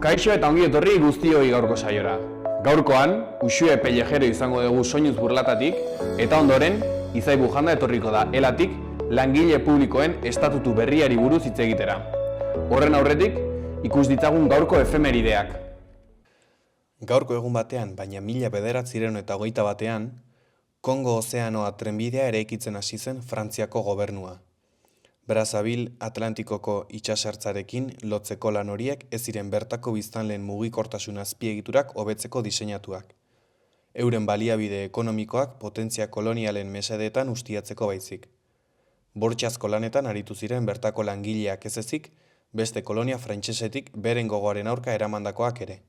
Kaixo eta ongi etorri guztioi gaurko saiora. Gaurkoan, Uxue Pellejero izango dugu soinuz burlatatik, eta ondoren, Izai Bujanda etorriko da elatik langile publikoen estatutu berriari buruz hitz egitera. Horren aurretik, ikus ditzagun gaurko efemerideak. Gaurko egun batean, baina 1921 Kongo Ozeanoa trenbidea eraikitzen hasi zen Frantziako gobernua. Brazzaville Atlantikoko itsasertzarekin lotzeko lan horiek ez ziren bertako biztanleen mugikortasun azpiegiturak hobetzeko diseinatuak. Euren baliabide ekonomikoak potentzia kolonialen mesedeetan ustiatzeko baizik. Bortxazko lanetan aritu ziren bertako langileak ez ezik, beste kolonia frantsesetik beren gogoaren aurka eramandakoak ere.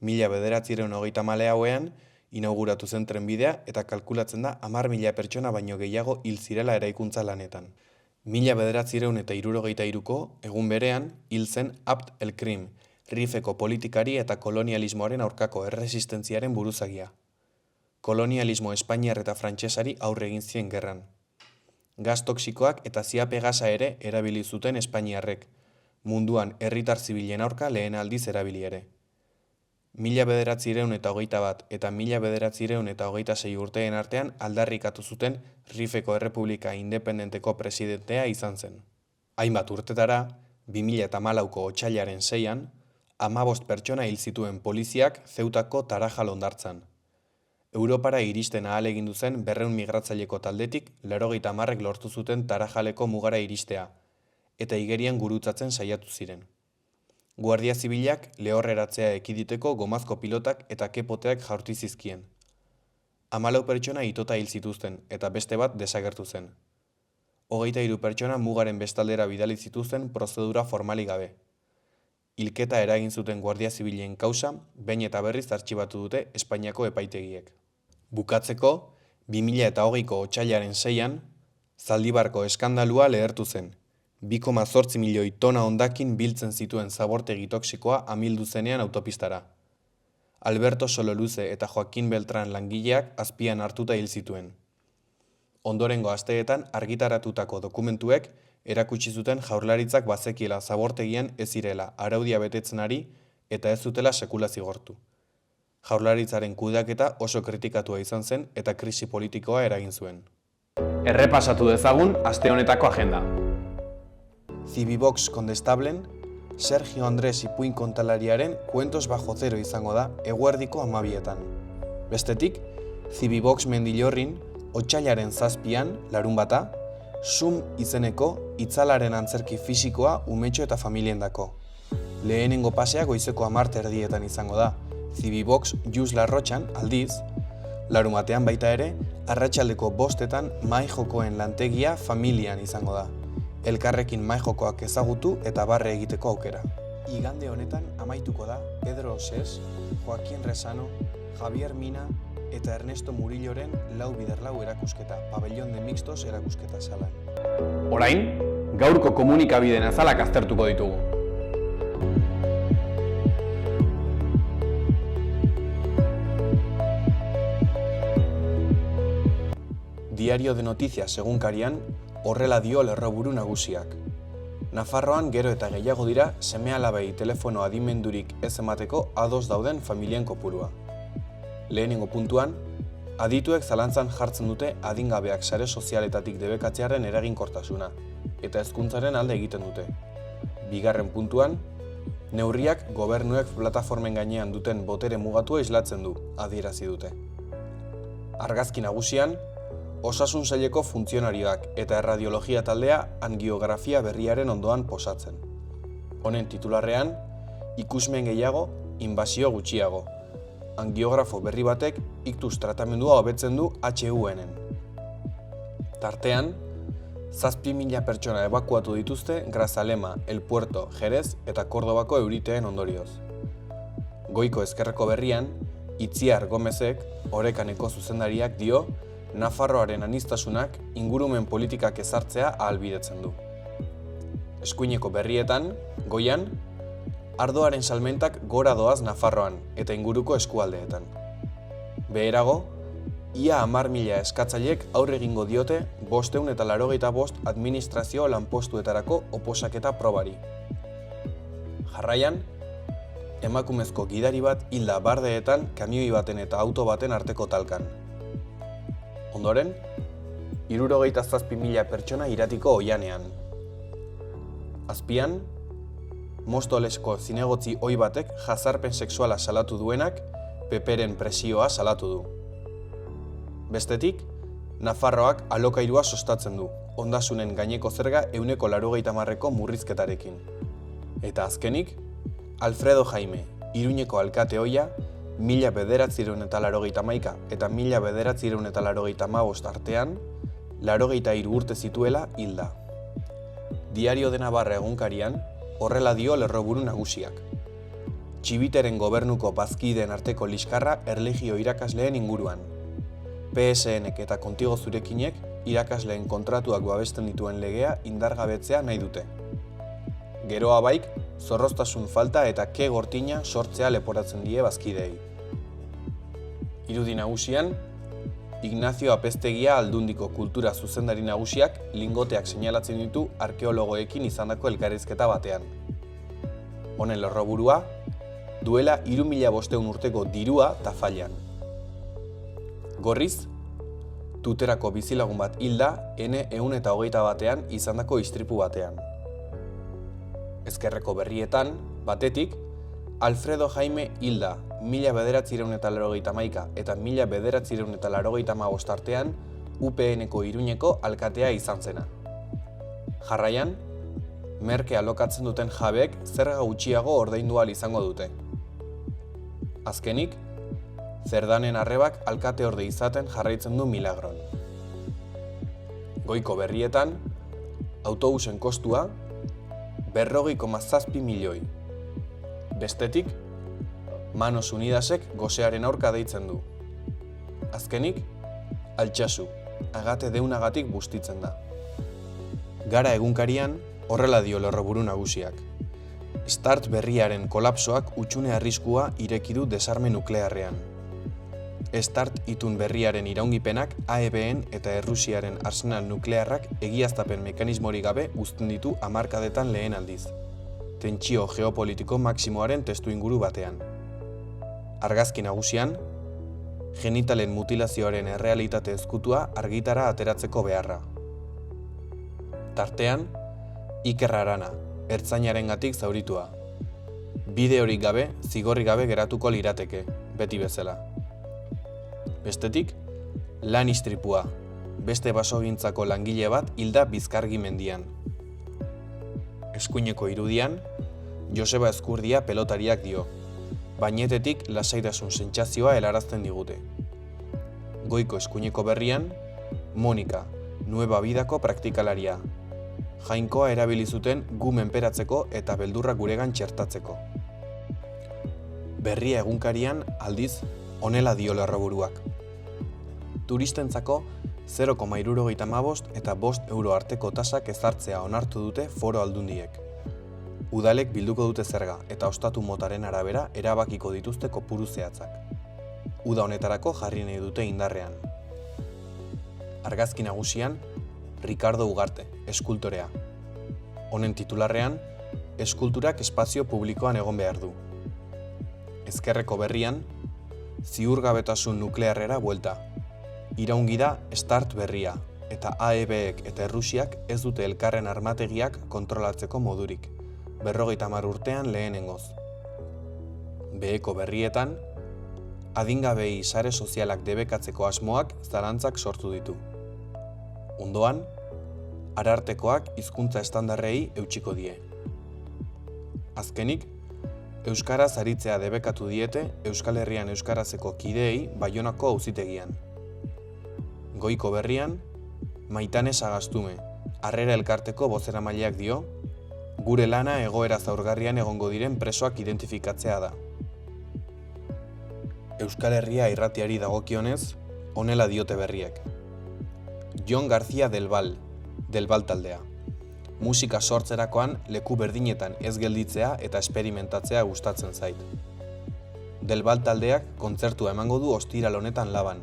1934ean inauguratu zen trenbidea eta kalkulatzen da 10.000 pertsona baino gehiago hil zirela eraikuntza lanetan. 1963ko egun berean hil zen Abd el-Krim, Rifeko politikari eta kolonialismoaren aurkako erresistentziaren buruzagia. Kolonialismo espainiar eta frantsesari aurre egin zien gerran. Gas toxikoak eta ziape gasa ere erabili zuten espainiarrek, munduan herritar zibilen aurka lehen aldiz erabili ere. 1921 eta 1926 urteen artean aldarrikatu zuten Rifeko Errepublika Independenteko presidentea izan zen. Hainbat urtetara, 2014ko otsailaren 6an, 15 pertsona hil zituen poliziak Zeutako Tarajal hondartzan. Europara iristen ahalegindu zen 200 migratzaileko taldetik 90 lortu zuten Tarajaleko mugara iristea, eta igerian gurutzatzen saiatu ziren. Guardia Zibilak lehorreratzea ekiditeko gomazko pilotak eta kepoteak jaurti zizkien. 14 pertsona itota hil zituzten eta beste bat desagertu zen. 23 pertsona mugaren bestaldera bidali zituzten prozedura formalik gabe. Hilketa eragin zuten Guardia Zibilen kausa behin eta berriz artxibatu dute Espainiako epaitegiek. Bukatzeko, 2020ko otsailaren 6an, Zaldibarko eskandalua lehertu zen. 2,8 milioi tona hondakin biltzen zituen zabortegi toxikoa amildu zenean autopistara. Alberto Sololuze eta Joaquin Beltran langileak azpian hartuta hil zituen. Ondorengo asteetan argitaratutako dokumentuek erakutsi zuten Jaurlaritzak bazekiela zabortegian ez zirela araudia betetzen ari eta ez zutela sekula zigortu. Jaurlaritzaren kudeaketa oso kritikatua izan zen eta krisi politikoa eragin zuen. Errepasatu dezagun aste honetako agenda. Cibibox Kondestablen, Sergio Andrés Ipuin kontalariaren Kuentos bajo zero izango da eguerdiko 12etan. Bestetik, Cibibox Mendillorrin, otsailaren 7an, larunbata, Zoom izeneko itzalaren antzerki fisikoa umetxo eta familiendako. Lehenengo pasea goizeko 10:00 izango da, Cibibox Jus Larrotxan aldiz, larunbatean baita ere, arratsaldeko 5etan mahai jokoen lantegia familian izango da. Elkarrekin mahai jokoak ezagutu eta barre egiteko aukera. Igande honetan amaituko da Pedro Osés, Joaquin Resano, Javier Mina eta Ernesto Murilloren 4x4 erakusketa, Pabellón de Mixtos erakusketa salan. Orain, gaurko komunikabideen azalak aztertuko ditugu. Diario de Noticias egunkarian, horrela dio lerroburu nagusiak. Nafarroan gero eta gehiago dira seme-alabei telefono adimendurik ez emateko ados dauden familien kopurua. Lehenengo puntuan, adituek zalantzan jartzen dute adingabeak sare sozialetatik debekatzearen eraginkortasuna, eta hezkuntzaren alde egiten dute. Bigarren puntuan, neurriak gobernuek plataformen gainean duten botere mugatua islatzen du, adierazi dute. Argazki nagusian, Osasun saileko funtzionarioak eta erradiologia taldea angiografia berriaren ondoan posatzen. Honen titularrean, ikusmen gehiago, inbasio gutxiago. Angiografo berri batek iktus tratamendua hobetzen du HUN-en. Tartean, 7.000 pertsona ebakuatu dituzte Grazalema, El Puerto, Jerez eta Kordobako euriteen ondorioz. Goiko ezkerreko berrian, Itziar Gomezek, Orekaneko zuzendariak dio, Nafarroaren aniztasunak ingurumen politikak ezartzea ahalbidetzen du. Eskuineko berrietan, goian, ardoaren salmentak gora doaz Nafarroan eta inguruko eskualdeetan. Beherago, ia 10.000 eskatzailek aurre egingo diote 585 administrazio lanpostuetarako oposaketa probari. Jarraian, emakumezko gidari bat hilda Bardeetan kamioi baten eta auto baten arteko talkan. Ondoren, 67.000 pertsona iratiko oihanean. Azpian, Mostolesko zinegotzi ohi batek jazarpen sexuala salatu duenak PPren presioa salatu du. Bestetik, Nafarroak alokairua sustatzen du, ondasunen gaineko zerga 80%ko murrizketarekin. Eta azkenik, Alfredo Jaime, Iruñeko alkate ohia, 1981 eta 1985 artean, 83 urte zituela hilda. Diario de Navarra egunkarian, horrela dio lerroburu nagusiak. Txibiteren gobernuko bazkideen arteko liskarra erlijio irakasleen inguruan. PSNek eta Kontigo Zurekinek irakasleen kontratuak babesten dituen legea indargabetzea nahi dute. Geroa baik, zorroztasun falta eta ke gortina sortzea leporatzen die bazkideei. Irudi nagusian, Ignacio Apeztegia Aldundiko kultura zuzendari nagusiak lingoteak seinalatzen ditu arkeologoekin izandako elkarrizketa batean. Honen lerroburua, duela 3.500 urteko dirua tafailan. Gorriz, Tuterako bizilagun bat hilda N121 izandako istripu batean. Ezkerreko berrietan, batetik, Alfredo Jaime hilda 1981 eta 1985 artean UPNko Iruñeko alkatea izan zena. Jarraian, merke alokatzen duten jabeek zerga gutxiago ordaindu ahal izango dute. Azkenik, Zerdanen arrebak alkate orde izaten jarraitzen du Milagron. Goiko berrietan, autobusen kostua 40,7 milioi. Bestetik, Manos Unidasek gosearen aurka deitzen du. Azkenik, Altsasu, agate deunagatik bustitzen da. Gara egunkarian, horrela dio lerroburu nagusiak. Start berriaren kolapsoak hutsune arriskua ireki du desarme nuklearrean. Start itun berriaren iraungipenak AEBen eta Errusiaren arsenal nuklearrak egiaztapen mekanismorik gabe uzten ditu hamarkadetan lehen aldiz. Tentsio geopolitiko maximoaren testuinguru batean. Argazki nagusian, genitalen mutilazioaren errealitate ezkutua argitara ateratzeko beharra. Tartean, Iker Arana, ertzainarengatik zauritua. Bideorik gabe, zigorrik gabe geratuko lirateke, beti bezala. Bestetik, lan istripua, beste basogintzako langile bat hilda Bizkargi mendian. Eskuineko irudian, Joseba Ezkurdia pelotariak dio, bainetetik lasaitasun sentsazioa helarazten digute. Goiko eskuineko berrian, Monika, Nueva Vidako praktikalaria. Jainkoa erabili zuten gu menperatzeko eta beldurra guregan txertatzeko. Berria egunkarian aldiz honela dio lerroburuak. Turistentzako 0,75 eta 5 euro arteko tasak ezartzea onartu dute foro aldundiek. Udalek bilduko dute zerga eta ostatu motaren arabera erabakiko dituzte kopuru zehatzak. Uda honetarako jarri nahi dute indarrean. Argazki nagusian, Ricardo Ugarte, eskultorea. Honen titularrean, eskulturak espazio publikoan egon behar du. Ezkerreko berrian, ziurgabetasun nuklearrera buelta. Iraungi da Start berria, eta AEBek eta Errusiak ez dute elkarren armategiak kontrolatzeko modurik, 50 urtean lehenengoz. Beheko berrietan, adingabei sare sozialak debekatzeko asmoak zalantzak sortu ditu. Ondoan, arartekoak hizkuntza estandarrei eutsiko die. Azkenik, euskaraz aritzea debekatu diete Euskal Herrian euskarazeko kideei Baionako auzitegian. Goiko berrian, Maitane Sagastume, Harrera elkarteko bozeramaileak dio, gure lana egoera zaurgarrian egongo diren presoak identifikatzea da. Euskal Herria irratiari dagokionez, honela diote berriek. Jon García del Val taldea. Musika sortzerakoan leku berdinetan ez gelditzea eta esperimentatzea gustatzen zait. Del Val taldeak kontzertua emango du ostiral honetan Laban.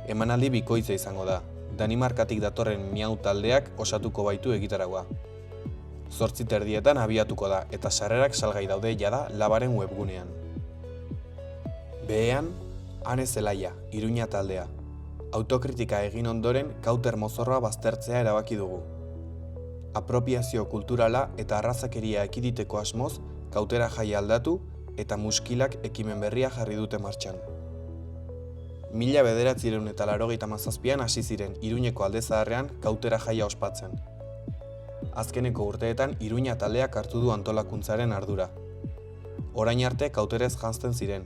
Emanaldi bikoitza izango da. Danimarkatik datorren Miau taldeak osatuko baitu egitaragua. 8:30 abiatuko da eta sarrerak salgai daude jada Labaren webgunean. Behean, Ane Zelaia, Iruña taldea. Autokritika egin ondoren kauter mozorroa baztertzea erabaki dugu. Apropiazio kulturala eta arrazakeria ekiditeko asmoz, kautera jaia aldatu eta muskilak ekimen berria jarri dute martxan. 1987an hasi ziren Iruñeko Alde Zaharrean kautera jaia ospatzen. Azkeneko urteetan Iruña taldeak hartu du antolakuntzaren ardura. Orain arte kauterez janzten ziren,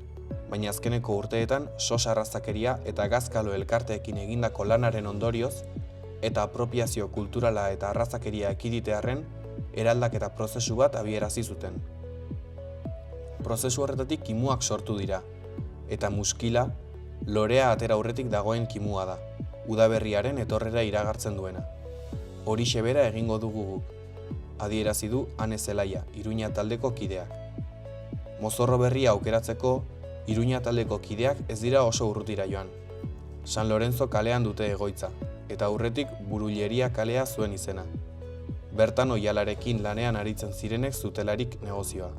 baina azkeneko urteetan sos arrazakeria eta gazkalo elkarteekin egindako lanaren ondorioz eta apropiazio kulturala eta arrazakeria ekiditearren eraldaketa prozesu bat abiarazi zuten. Prozesu horretatik kimuak sortu dira, eta muskila, lorea atera aurretik dagoen kimua da, udaberriaren etorrera iragartzen duena. Horixe bera egingo dugu guk, adierazi du Ane Zelaia, Iruña taldeko kideak. Mozorro berria aukeratzeko, Iruña taldeko kideak ez dira oso urrutira joan. San Lorenzo kalean dute egoitza, eta aurretik Burulleria kalea zuen izena. Bertan oihalarekin lanean aritzen zirenek zutelarik negozioa.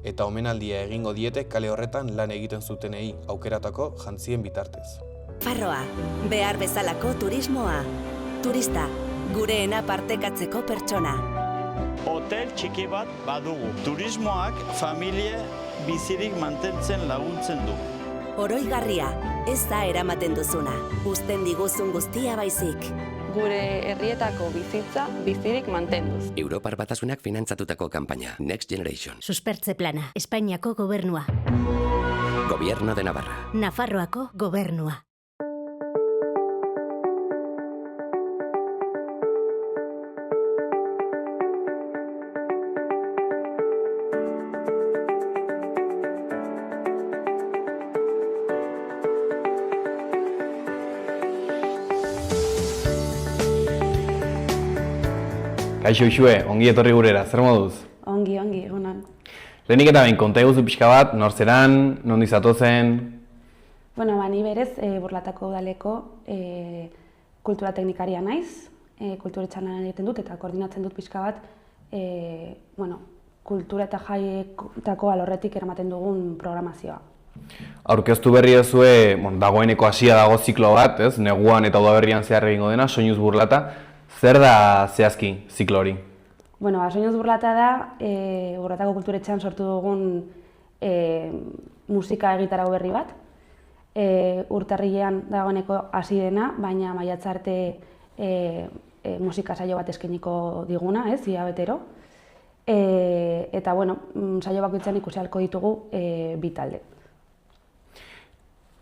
Eta omenaldia egingo diete kale horretan lan egiten zutenei aukeratako jantzien bitartez. Farroa, behar bezalako turismoa. Turista, gureena partekatzeko pertsona. Hotel txiki bat badugu. Turismoak familie bizirik mantentzen laguntzen du. Oroigarria, ez da eramaten duzuna. Uzten diguzun guztia baizik. Gure herrietako bizitza bizirik mantenduz. Europar Batasunak finantzatutako kanpaina Next Generation. Suspertze plana, Espainiako gobernua. Gobierno de Navarra. Nafarroako gobernua. Kaixo Uxue, ongi etorri gurera, zer moduz? Ongi, egunon. Lehenik eta behin, konta eguzu pixka bat, nor zeran, nondi zatozen? Bueno, ni berez, Burlatako udaleko kultura teknikaria naiz, kulturetxan lan egiten dut eta koordinatzen dut pixka bat, kultura eta jaietako alorretik eramaten dugun programazioa. Aurkeztu berri ezue, dagoeneko hasia dago ziklo bat, ez? Neguan eta udaberrian zehar egingo dena, Soinuz Burlata. Zer da zehazki ziklo hori? Bueno, Soinuz Burlata da, Burlatako kulturetxan sortu dugun musika egitarau berri bat. Urtarrilean dagoeneko hasi dena, baina maiatza arte musika saio bat eskainiko diguna, ia betero. Eta, saio bakoitzean ikusi ahalko ditugu bi talde.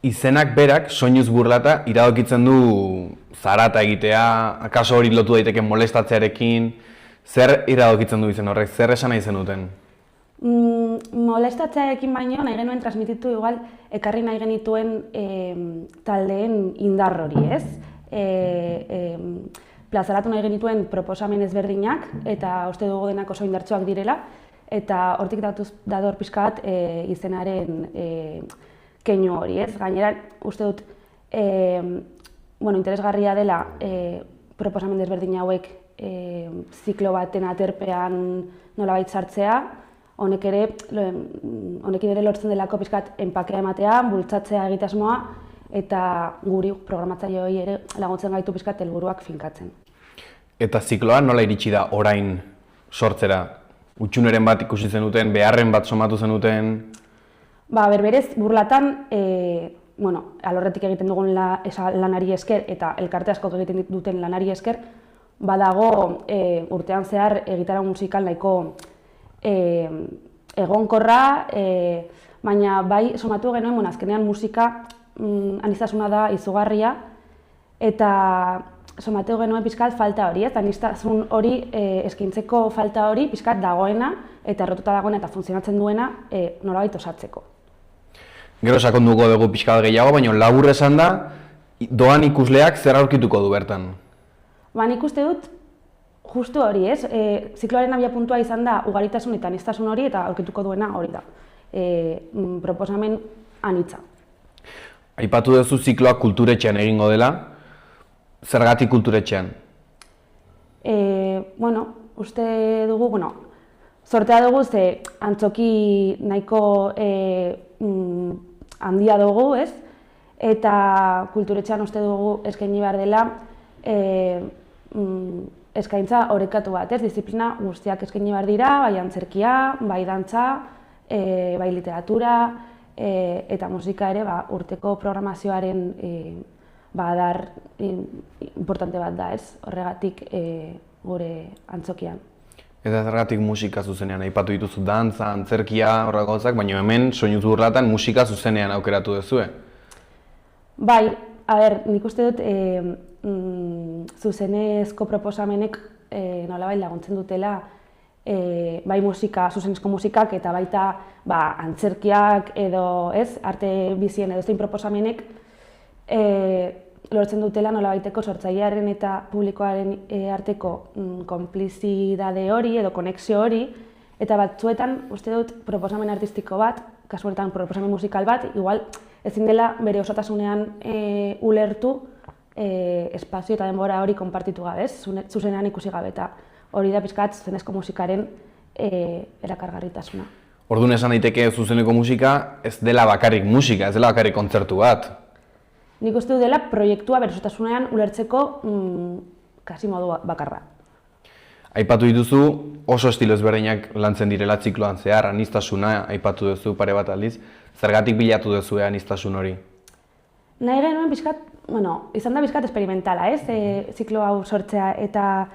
Izenak berak, Soinuz Burlata, iradokitzen du zarata egitea, akaso hori lotu daiteke molestatzearekin, zer iradokitzen du izen horrek, zer esan nahi zenuten? Molestatzearekin baino, nahi genuen transmititu igual, ekarri nahi genituen taldeen indar hori, ez? Plazaratu nahi genituen proposamen ezberdinak, eta uste dugu denak oso indartsuak direla, eta hortik dator pixka bat izenaren keinu hori, ez? Gainera, uste dut, interesgarria dela proposamen desberdin hauek ziklo baten aterpean nolabait sartzea, honekin ere lortzen delako pixkat enpakea ematea, bultzatzea egitasmoa, eta guri programatzaileoi ere laguntzen gaitu pixkat helburuak finkatzen. Eta zikloa nola iritsi da orain sortzera? Utxuneren bat ikusi zenuten, beharren bat somatu zenuten? Berberez, Burlatan, alorretik egiten dugun lanari esker eta elkarte askok egiten duten lanari esker, badago urtean zehar egitarau musikal nahiko egonkorra, baina bai somatu genuen, azkenean musika aniztasuna da izugarria, eta somatu genuen pixkat falta hori, aniztasun hori eskaintzeko falta hori pixkat dagoena, eta errotuta dagoena eta funtzionatzen duena nolabait osatzeko. Gero sakonduko dugu pixka bat gehiago, baina labur esan da, doan ikusleak zer aurkituko du bertan? Nik uste dut, justu hori, ez? Zikloaren abiapuntua izan da ugaritasun eta aniztasun hori, eta aurkituko duena hori da. Proposamen anitza. Aipatu duzu zikloa kulturetxean egingo dela, zergatik kulturetxean? uste dugu, sortea dugu ze antzoki nahiko handia dugu, ez? Eta kulturetxean uste dugu eskaini behar dela eskaintza orekatu bat, ez? Disiplina guztiak eskaini behar dira, bai antzerkia, bai dantza, bai literatura, eta musika ere urteko programazioaren adar importante bat da, ez? Horregatik gure antzokian. Eta zergatik musika zuzenean, aipatu dituzu dantza, antzerkia, horrako gauzak, baina hemen Soinuz Burlatan musika zuzenean aukeratu duzue. Bai, nik uste dut zuzenezko proposamenek nolabait laguntzen dutela bai musika, zuzenezko musikak eta baita antzerkiak edo arte bizien edo zein proposamenek lortzen dutela nolabaiteko sortzailearen eta publikoaren arteko konplizidade hori edo konexio hori, eta batzuetan uste dut proposamen artistiko bat, kasu honetan proposamen musikal bat, igual ezin dela bere osotasunean ulertu espazio eta denbora hori konpartitu gabe, zuzenean ikusi gabe, eta hori da pixkat zuzenezko musikaren erakargarritasuna. Orduan esan daiteke zuzeneko musika ez dela bakarrik musika, ez dela bakarrik kontzertu bat. Nik uste dut dela proiektua bere osotasunean ulertzeko kasi modu bakarra. Aipatu dituzu oso estilo ezberdinak lantzen direla zikloan zehar, aniztasuna aipatu duzu pare bat aldiz. Zergatik bilatu duzu aniztasun hori? Nahi genuen pixkat, izan da pixkat esperimentala, ziklo hau sortzea, eta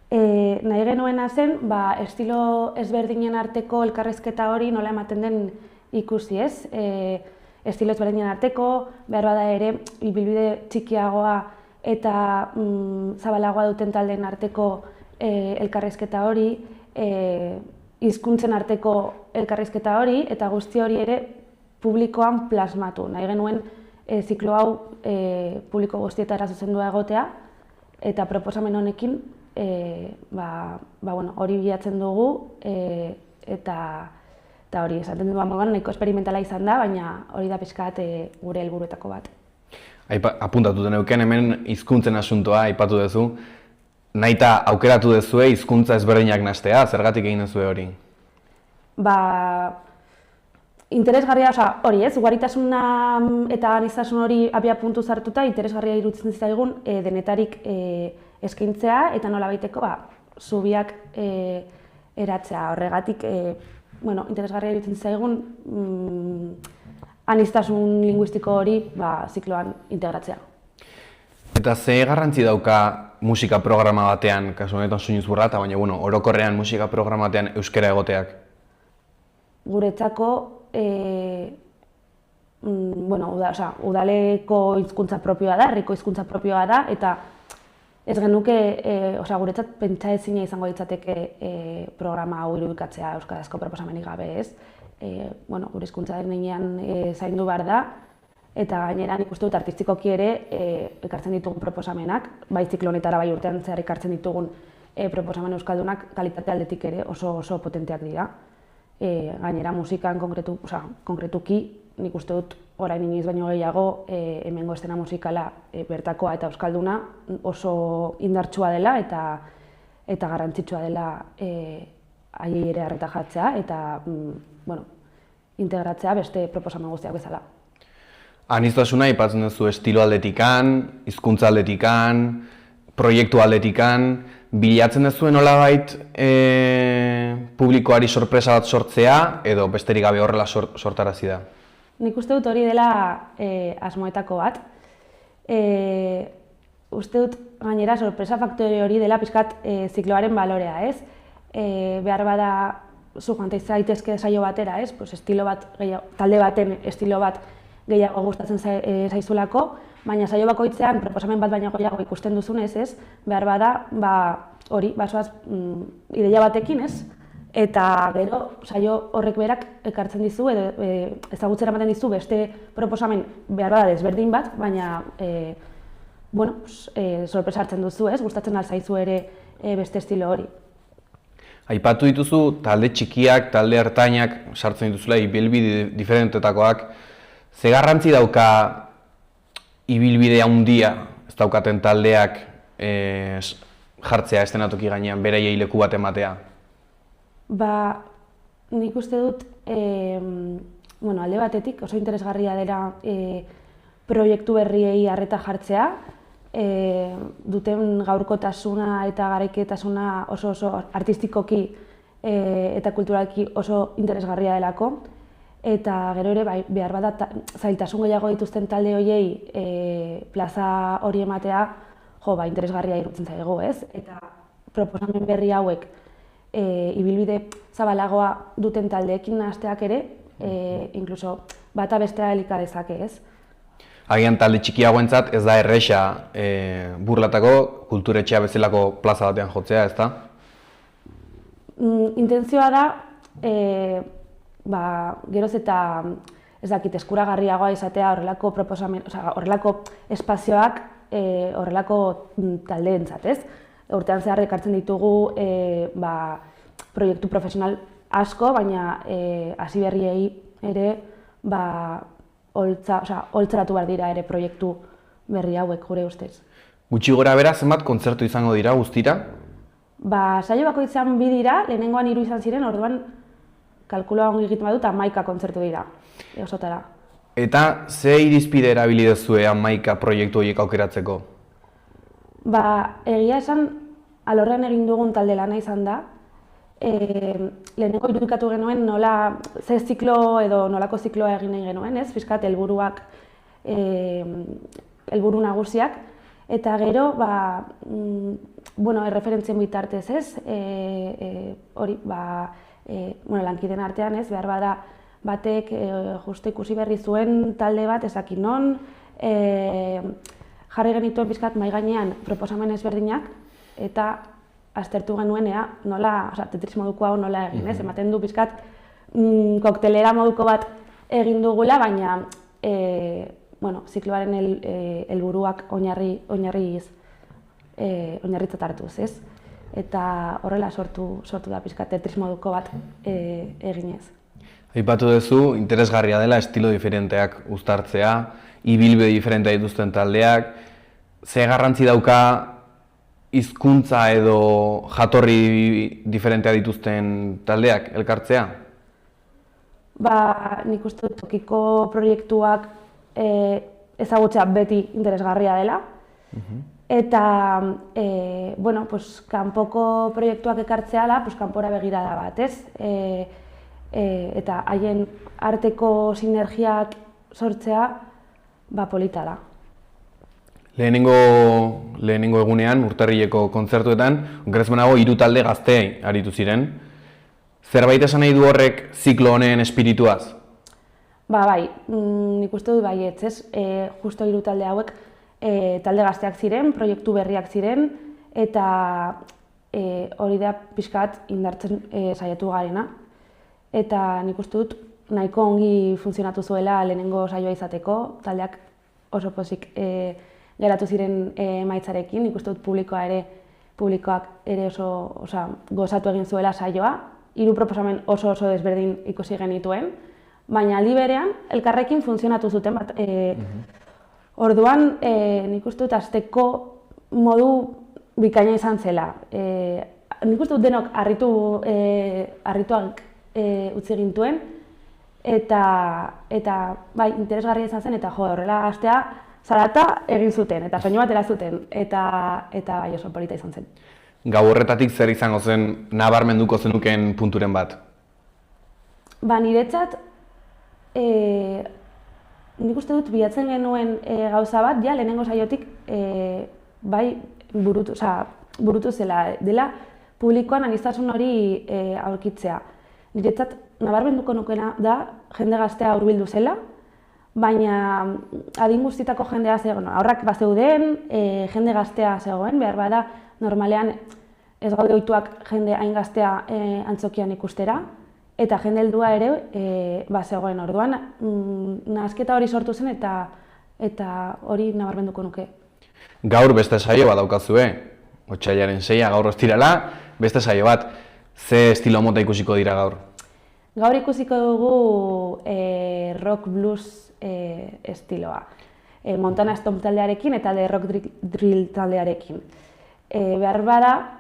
nahi genuena zen estilo ezberdinen arteko elkarrizketa hori nola ematen den ikusi, estilo ezberdinen arteko, behar bada ere ibilbide txikiagoa eta zabalagoa duten taldeen arteko elkarrizketa hori, hizkuntzen arteko elkarrizketa hori, eta guzti hori ere publikoan plasmatu. Nahi genuen ziklo hau publiko guztietara zuzendua egotea, eta proposamen honekin hori bilatzen dugu, eta hori esaten duan nahiko esperimentala izan da, baina hori da pixkat gure helburuetako bat. Apuntatu deneuken hemen hizkuntzen asuntoa aipatu duzu. Nahita aukeratu duzue hizkuntza ezberdinak nahastea, zergatik egin duzue hori? Interesgarria, hori ugaritasuna eta aniztasun hori abiapuntu hartuta interesgarria iruditzen zitzaigun denetarik eskaintzea eta nolabaiteko zubiak eratzea. Horregatik interesgarria iruditzen zitzaigun aniztasun linguistiko hori zikloan integratzea. Eta ze garrantzi dauka musika programa batean, kasu honetan Soinuz Burlata, baina orokorrean musika programa batean euskara egoteak? Guretzako, udaleko hizkuntza propioa da, herriko hizkuntza propioa da, eta ez genuke, guretzat pentsaezina izango ditzateke programa hau irudikatzea euskarazko proposamenik gabe, ez? Gure hizkuntzaren heinean zaindu behar da, eta gainera nik uste dut artistikoki ere ekartzen ditugun proposamenak, bai ziklo honetara bai urtean zehar ekartzen ditugun proposamen euskaldunak kalitate aldetik ere oso potenteak dira. Gainera musikan konkretuki nik uste dut orain inoiz baino gehiago hemengo eszena musikala bertakoa eta euskalduna oso indartsua dela eta garrantzitsua dela haiei ere arreta jartzea eta integratzea beste proposamen guztiak bezala. Aniztasuna aipatzen duzu estilo aldetikan, hizkuntza aldetikan, proiektu aldetikan, bilatzen duzuen nolabait publikoari sorpresa bat sortzea edo besterik gabe horrela sortarazi da? Nik uste dut hori dela asmoetako bat. Uste dut gainera sorpresa faktore hori dela pixkat zikloaren balorea, ez? Behar bada zu joan zaitezke saio batera, ez? Estilo bat, talde baten estilo bat gehiago gustatzen zaizulako, baina saio bakoitzean proposamen bat baino gehiago ikusten duzunez, ez? Behar bada, hori, basoaz ideia batekin, ez? Eta gero, saio horrek berak ekartzen dizu, edo ezagutzera ematen dizu beste proposamen behar bada desberdin bat, baina sorpresa hartzen duzu, ez? Gustatzen alzaizu ere beste estilo hori. Aipatu dituzu talde txikiak, talde ertainak, sartzen dituzula ibilbide diferentetakoak. Ze garrantzi dauka ibilbide handia ez daukaten taldeak jartzea eszenatoki gainean, beraiei leku bat ematea? Ba, nik uste dut, alde batetik oso interesgarria dela proiektu berriei arreta jartzea, duten gaurkotasuna eta garaiketasuna oso artistikoki eta kulturalki oso interesgarria delako. Eta gero ere, behar bada zailtasun gehiago dituzten talde horiei plaza hori ematea, interesgarria iruditzen zaigu, ez? Eta proposamen berri hauek ibilbide zabalagoa duten taldeekin nahasteak ere, inkluso bata bestea elika dezake, ez? Agian talde txikiagoentzat ez da erresa Burlatako kulturetxea bezalako plaza batean jotzea, ez da? Intentzioa da, geroz eta ez dakit eskuragarriagoa izatea horrelako proposamen, horrelako espazioak horrelako taldeentzat, ez? Urtean zehar ekartzen ditugu proiektu profesional asko, baina hasi berriei ere holtzaratu behar dira ere proiektu berri hauek gure ustez. Gutxi gora bera, zenbat kontzertu izango dira guztira? Saio bakoitzean 2 dira, lehenengoan 3 izan ziren, orduan kalkuloa ongi egiten badut 11 kontzertu dira, osotara. Eta ze irizpide erabili duzue 11 proiektu horiek aukeratzeko? Egia esan, alorrean egin dugun talde lana izan da. Lehenengo irudikatu genuen nola, ze ziklo edo nolako zikloa egin nahi genuen, ez? Fiskat, helburuak, helburu nagusiak. Eta gero, erreferentzien bitartez, ez? Hori, lankideen artean, ez? Behar bada, batek justu ikusi berri zuen talde bat, ezaki non, jarri genituen pixkat mahai gainean proposamen ezberdinak, eta aztertu genuen nola, Tetris moduko hau nola egin, ez? Ematen du pixkat koktelera moduko bat egin dugula, baina zikloaren helburuak oinarritzat hartuz, ez? Eta horrela sortu da pixkat Tetris moduko bat eginez. Aipatu duzu, interesgarria dela estilo diferenteak uztartzea, ibilbide diferentea dituzten taldeak, ze garrantzi dauka hizkuntza edo jatorri diferentea dituzten taldeak elkartzea? Nik uste dut tokiko proiektuak ezagutzea beti interesgarria dela. Eta, kanpoko proiektuak ekartzea da, kanpora begirada bat, ez? Eta haien arteko sinergiak sortzea, polita da. Lehenengo egunean, urtarrileko kontzertuetan, okerrezmenago 3 talde gazteei aritu ziren. Zerbait esan nahi du horrek ziklo honen espirituaz? Bai, nik uste dut baietz, ez? Justo 3 talde hauek talde gazteak ziren, proiektu berriak ziren, eta hori da pixkat indartzen saiatu garena. Eta nik uste dut nahiko ongi funtzionatu zuela lehenengo saioa izateko, taldeak oso pozik geratu ziren emaitzarekin, nik uste dut publikoak ere oso gozatu egin zuela saioa, 3 proposamen oso desberdin ikusi genituen, baina aldi berean elkarrekin funtzionatu zuten bat. Orduan, nik uste dut hasteko modu bikaina izan zela. Nik uste dut denok harrituak utzi gintuen, eta bai, interesgarria izan zen, eta horrela hastea zarata egin zuten, eta soinu bat zuten, eta bai, oso polita izan zen. Gau horretatik zer izango zen nabarmenduko zenuken punturen bat? Niretzat, nik uste dut bilatzen genuen gauza bat, lehenengo saiotik bai burutu zela, dela publikoan aniztasun hori aurkitzea. Niretzat, nabarmenduko nukena da jende gaztea hurbildu zela, baina adin guztietako jendea zegoen, aurrak bazeuden, jende gaztea zegoen, behar bada normalean ez gaude ohituak jende hain gaztea antzokian ikustera, eta jende heldua ere zegoen orduan, nahasketa hori sortu zen eta hori nabarmenduko nuke. Gaur beste saio bat daukazue, otsailaren 6 gaur ostirala, beste saio bat. Ze estilo mota ikusiko dira gaur? Gaur ikusiko dugu rock blues estiloa. Montana Stomp taldearekin eta The Rock Drill taldearekin. behar bada,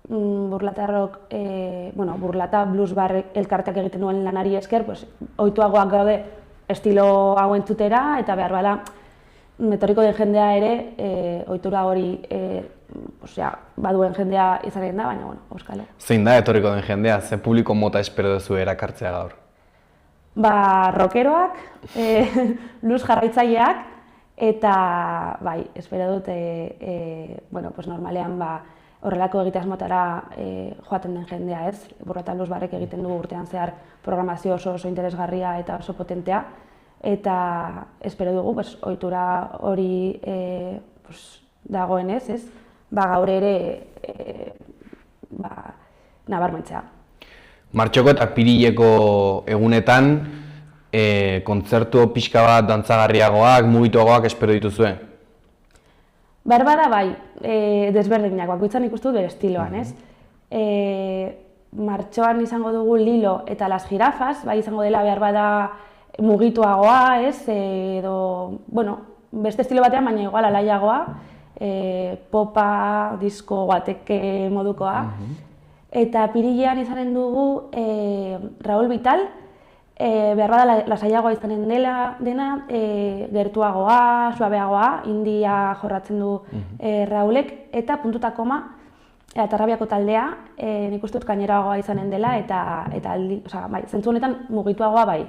burlata blues bar elkarteak egiten duen lanari esker, ohituagoak gaude estilo hau entzutera, eta behar bada, etorriko den jendea ere, ohitura hori baduen jendea izanen da, baina, euskalo. Zein da etorriko den jendea, ze publiko mota espero duzu erakartzea gaur? Rockeroak, blues jarraitzaileak, eta, espero dut, normalean, horrelako egitasmotara joaten den jendea, ez? Burlata blues barrek egiten dugu urtean zehar programazio oso interesgarria eta oso potentea, eta espero dugu, ohitura hori dagoenez, ez? Gaur ere nabarmentzea. Martxoko eta apirileko egunetan, kontzertu pixka bat dantzagarriagoak, mugituagoak espero dituzue? Barbara desberdinak, bakoitzan ikustu bere estiloan, ez? Martxoan izango dugu Lilo eta Las Jirafas, izango dela behar bada mugituagoa, ez? Edo, beste estilo batean, baina igual alaiagoa, popa, disko, guateke modukoa. Eta apirilean izanen dugu Raúl Vital, behar bada lasaiagoa izanen dena, gertuagoa, suabeagoa, india jorratzen du Raúlek, eta puntuta koma, eta Rabiako taldea, nik uste dut gaineragoa izanen dela, eta zentzu honetan mugituagoa bai.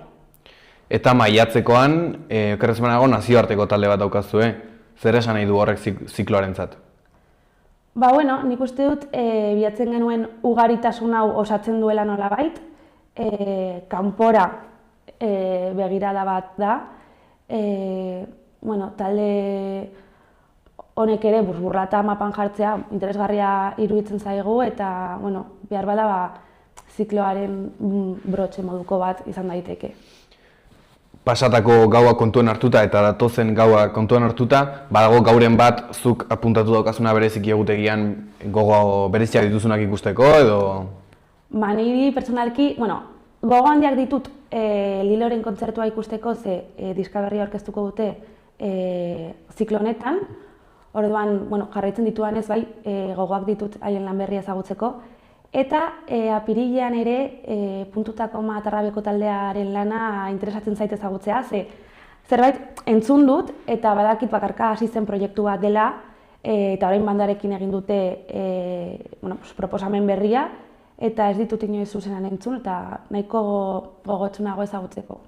Eta maiatzekoan, okerrezmanago nazioarteko talde bat daukazue, zer esan nahi du horrek zikloarentzat? Nik uste dut bilatzen genuen ugaritasun hau osatzen duela nolabait, kanpora begirada bat da, talde honek ere burlata mapan jartzea interesgarria iruditzen zaigu, eta behar bada zikloaren brotxe moduko bat izan daiteke. Pasatako gaua kontuan hartuta eta datozen gaua kontuan hartuta, badago gauren bat zuk apuntatu daukazuna bereziki egutegian gogo bereziak dituzunak ikusteko edo? Niri pertsonalki, gogo handiak ditut Liloren kontzertua ikusteko, ze diska berria aurkeztuko dute ziklo honetan. Orduan, jarraitzen dituanez gogoak ditut haien lan berria ezagutzeko. Eta apirilean ere puntutako eta Rabiako taldearen lana interesatzen zait ezagutzea, ze zerbait entzun dut eta badakit bakarka hasi zen proiektu bat dela, eta orain bandarekin egin dute proposamen berria, eta ez ditut inoiz zuzenan entzun, eta nahiko gogotsunago ezagutzeko.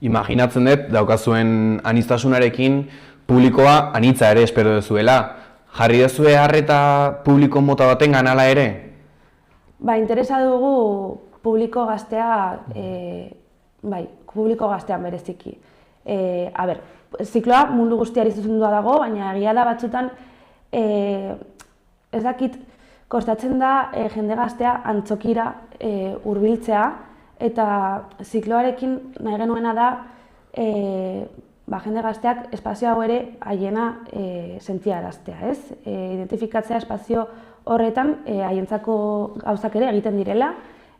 Imaginatzen dut, daukazuen aniztasunarekin publikoa anitza ere espero duzuela. Jarri duzue harreta publiko mota baten ganala ere? Interesa dugu publiko gaztea, publiko gaztean bereziki. Zikloa mundu guztiari zuzendua dago, baina egia da batzutan ez dakit kostatzen da jende gaztea antzokira hurbiltzea, eta zikloarekin nahi genuena da jende gazteak espazio hau ere haiena sentiaraztea, ez? Identifikatzea espazio horretan haientzako gauzak ere egiten direla,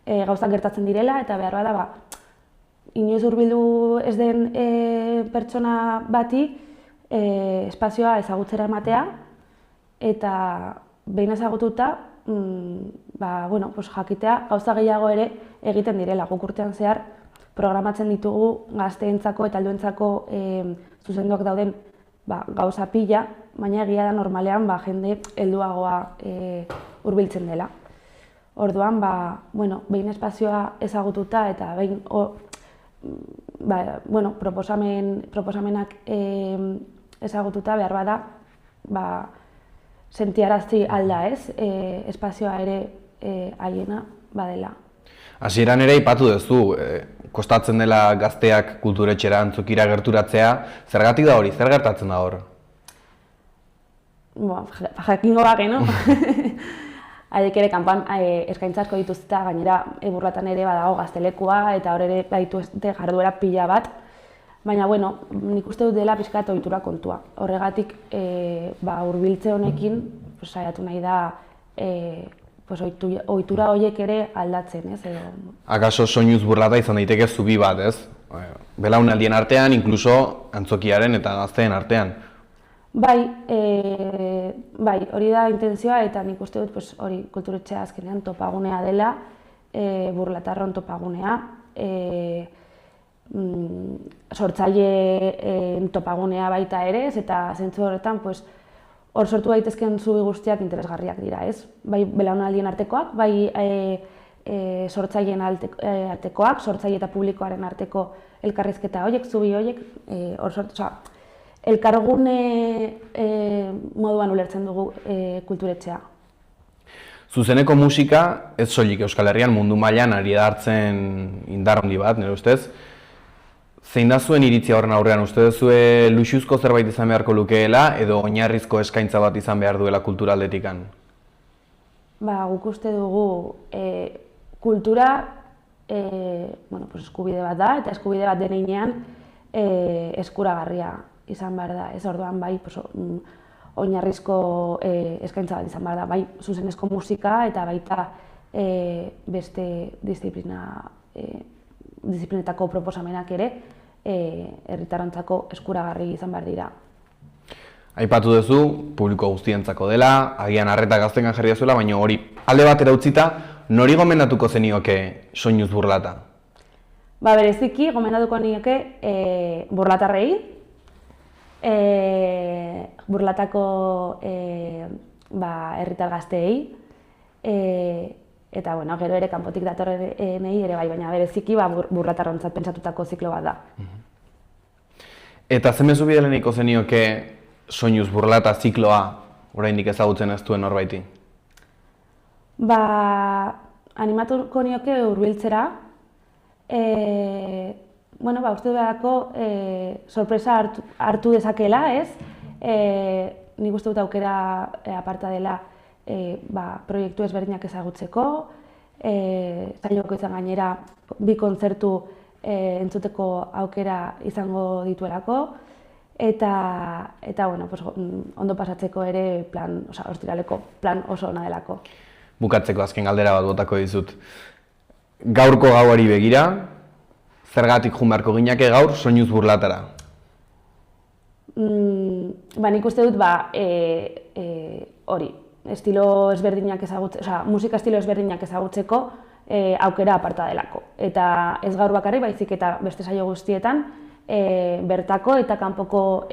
gauzak gertatzen direla, eta behar bada inoiz hurbildu ez den pertsona bati espazioa ezagutzera ematea, eta behin ezagututa jakitea gauza gehiago ere egiten direla. Guk urtean zehar programatzen ditugu gazteentzako eta helduentzako zuzenduak dauden gauza pila, baina egia da normalean jende helduagoa hurbiltzen dela. Orduan, behin espazioa ezagututa eta behin proposamenak ezagututa behar bada sentiarazi alda, ez? Espazioa ere haiena badela. Hasieran ere aipatu duzu, kostatzen dela gazteak kulturetxera antzokira gerturatzea, zergatik da hori, zer gertatzen da hor? Jakingo bagenu. Haiek ere kanpoan eskaintza asko dituzta, gainera Burlatan ere badago gaztelekua eta hor ere badituzte jarduera pila bat. Baina, nik uste dut dela pixka eta ohitura kontua. Horregatik, hurbiltze honekin saiatu nahi da ohitura horiek ere aldatzen, ez? Akaso soinuz Burlata izan daiteke zubi bat, ez? Belaunaldien artean, inkluso antzokiaren eta gazteen artean. Bai, hori da intentzioa eta nik uste dut hori kulturetxea azkenean topagunea dela, Burlatarron topagunea, sortzaileen topagunea baita ere, eta zentzu horretan hor sortu daitezkeen zubi guztiak interesgarriak dira, ez? Bai belaunaldien artekoak, bai sortzaileen artekoak, sortzaile eta publikoaren arteko elkarrizketa horiek, zubi horiek, hor sortu, elkargune moduan ulertzen dugu kulturetxea. Zuzeneko musika ez soilik Euskal Herrian mundu mailan ari da hartzen indar handi bat, nire ustez. Zein da zuen iritzia horren aurrean, uste duzue luxuzko zerbait izan beharko lukeela edo oinarrizko eskaintza bat izan behar duela kultura aldetikan? Guk uste dugu kultura eskubide bat da, eta eskubide bat denean eskuragarria izan behar da. Ez orduan bai oinarrizko eskaintza bat izan behar da, bai zuzenezko musika eta baita beste disiplinetako proposamenak ere herritarrentzako eskuragarri izan behar dira. Aipatu duzu, publiko guztientzako dela, agian arreta gaztengan jarri zuela, baina hori alde batera utzita, nori gomendatuko zenioke Soinuz Burlata? Bereziki gomendatuko nioke burlatarrei, Burlatako herritar gazteei, eta gero ere kanpotik datorrenei ere bai, baina bereziki burlatarrontzat pentsatutako ziklo bat da. Eta ze mezu bideleniko zenioke Soinuz Burlata zikloa oraindik ezagutzen ez duen norbaiti? Animatuko nioke hurbiltzera, uste duelako sorpresa hartu dezakela, ez? Nik uste dut aukera aparta dela proiektu ezberdinak ezagutzeko, zailoko izan gainera bi kontzertu entzuteko aukera izango dituelako, eta ondo pasatzeko ere ostiraleko plan oso ona delako. Bukatzeko azken galdera bat botako dizut. Gaurko gauari begira, zergatik joan beharko ginake gaur Soinuz Burlatara? Nik uste dut hori, estilo ezberdinak musika estilo ezberdinak ezagutzeko aukera aparta delako. Eta ez gaur bakarrik, baizik eta beste saio guztietan bertako eta kanpoko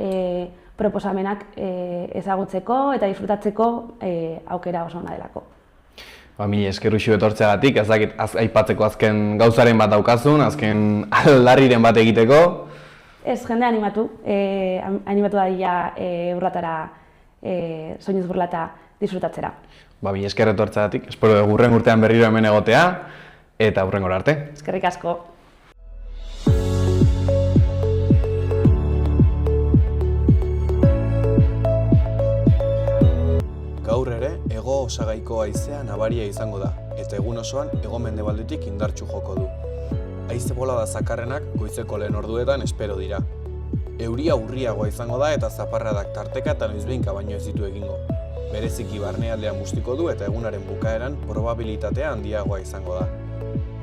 proposamenak ezagutzeko eta disfrutatzeko aukera oso ona delako. Mila esker Uxue etortzeagatik, ez dakit aipatzeko azken gauzaren bat daukazun, azken aldarriren bat egiteko. Ez, jende animatu dadila Burlatara, Soinuz Burlata disfrutatzera. Mila esker etortzeagatik, espero hurren urtean berriro hemen egotea, eta hurrengora arte. Eskerrik asko. Gaur ere, hego osagaiko haizea nabaria izango da, eta egun osoan hego-mendebaldetik indartsu joko du. Haize bolada zakarrenak goizeko lehen orduetan espero dira. Euria urriagoa izango da eta zaparradak tarteka eta noizbehinka baino ez ditu egingo. Bereziki barnealdean bustiko du eta egunaren bukaeran probabilitatea handiagoa izango da.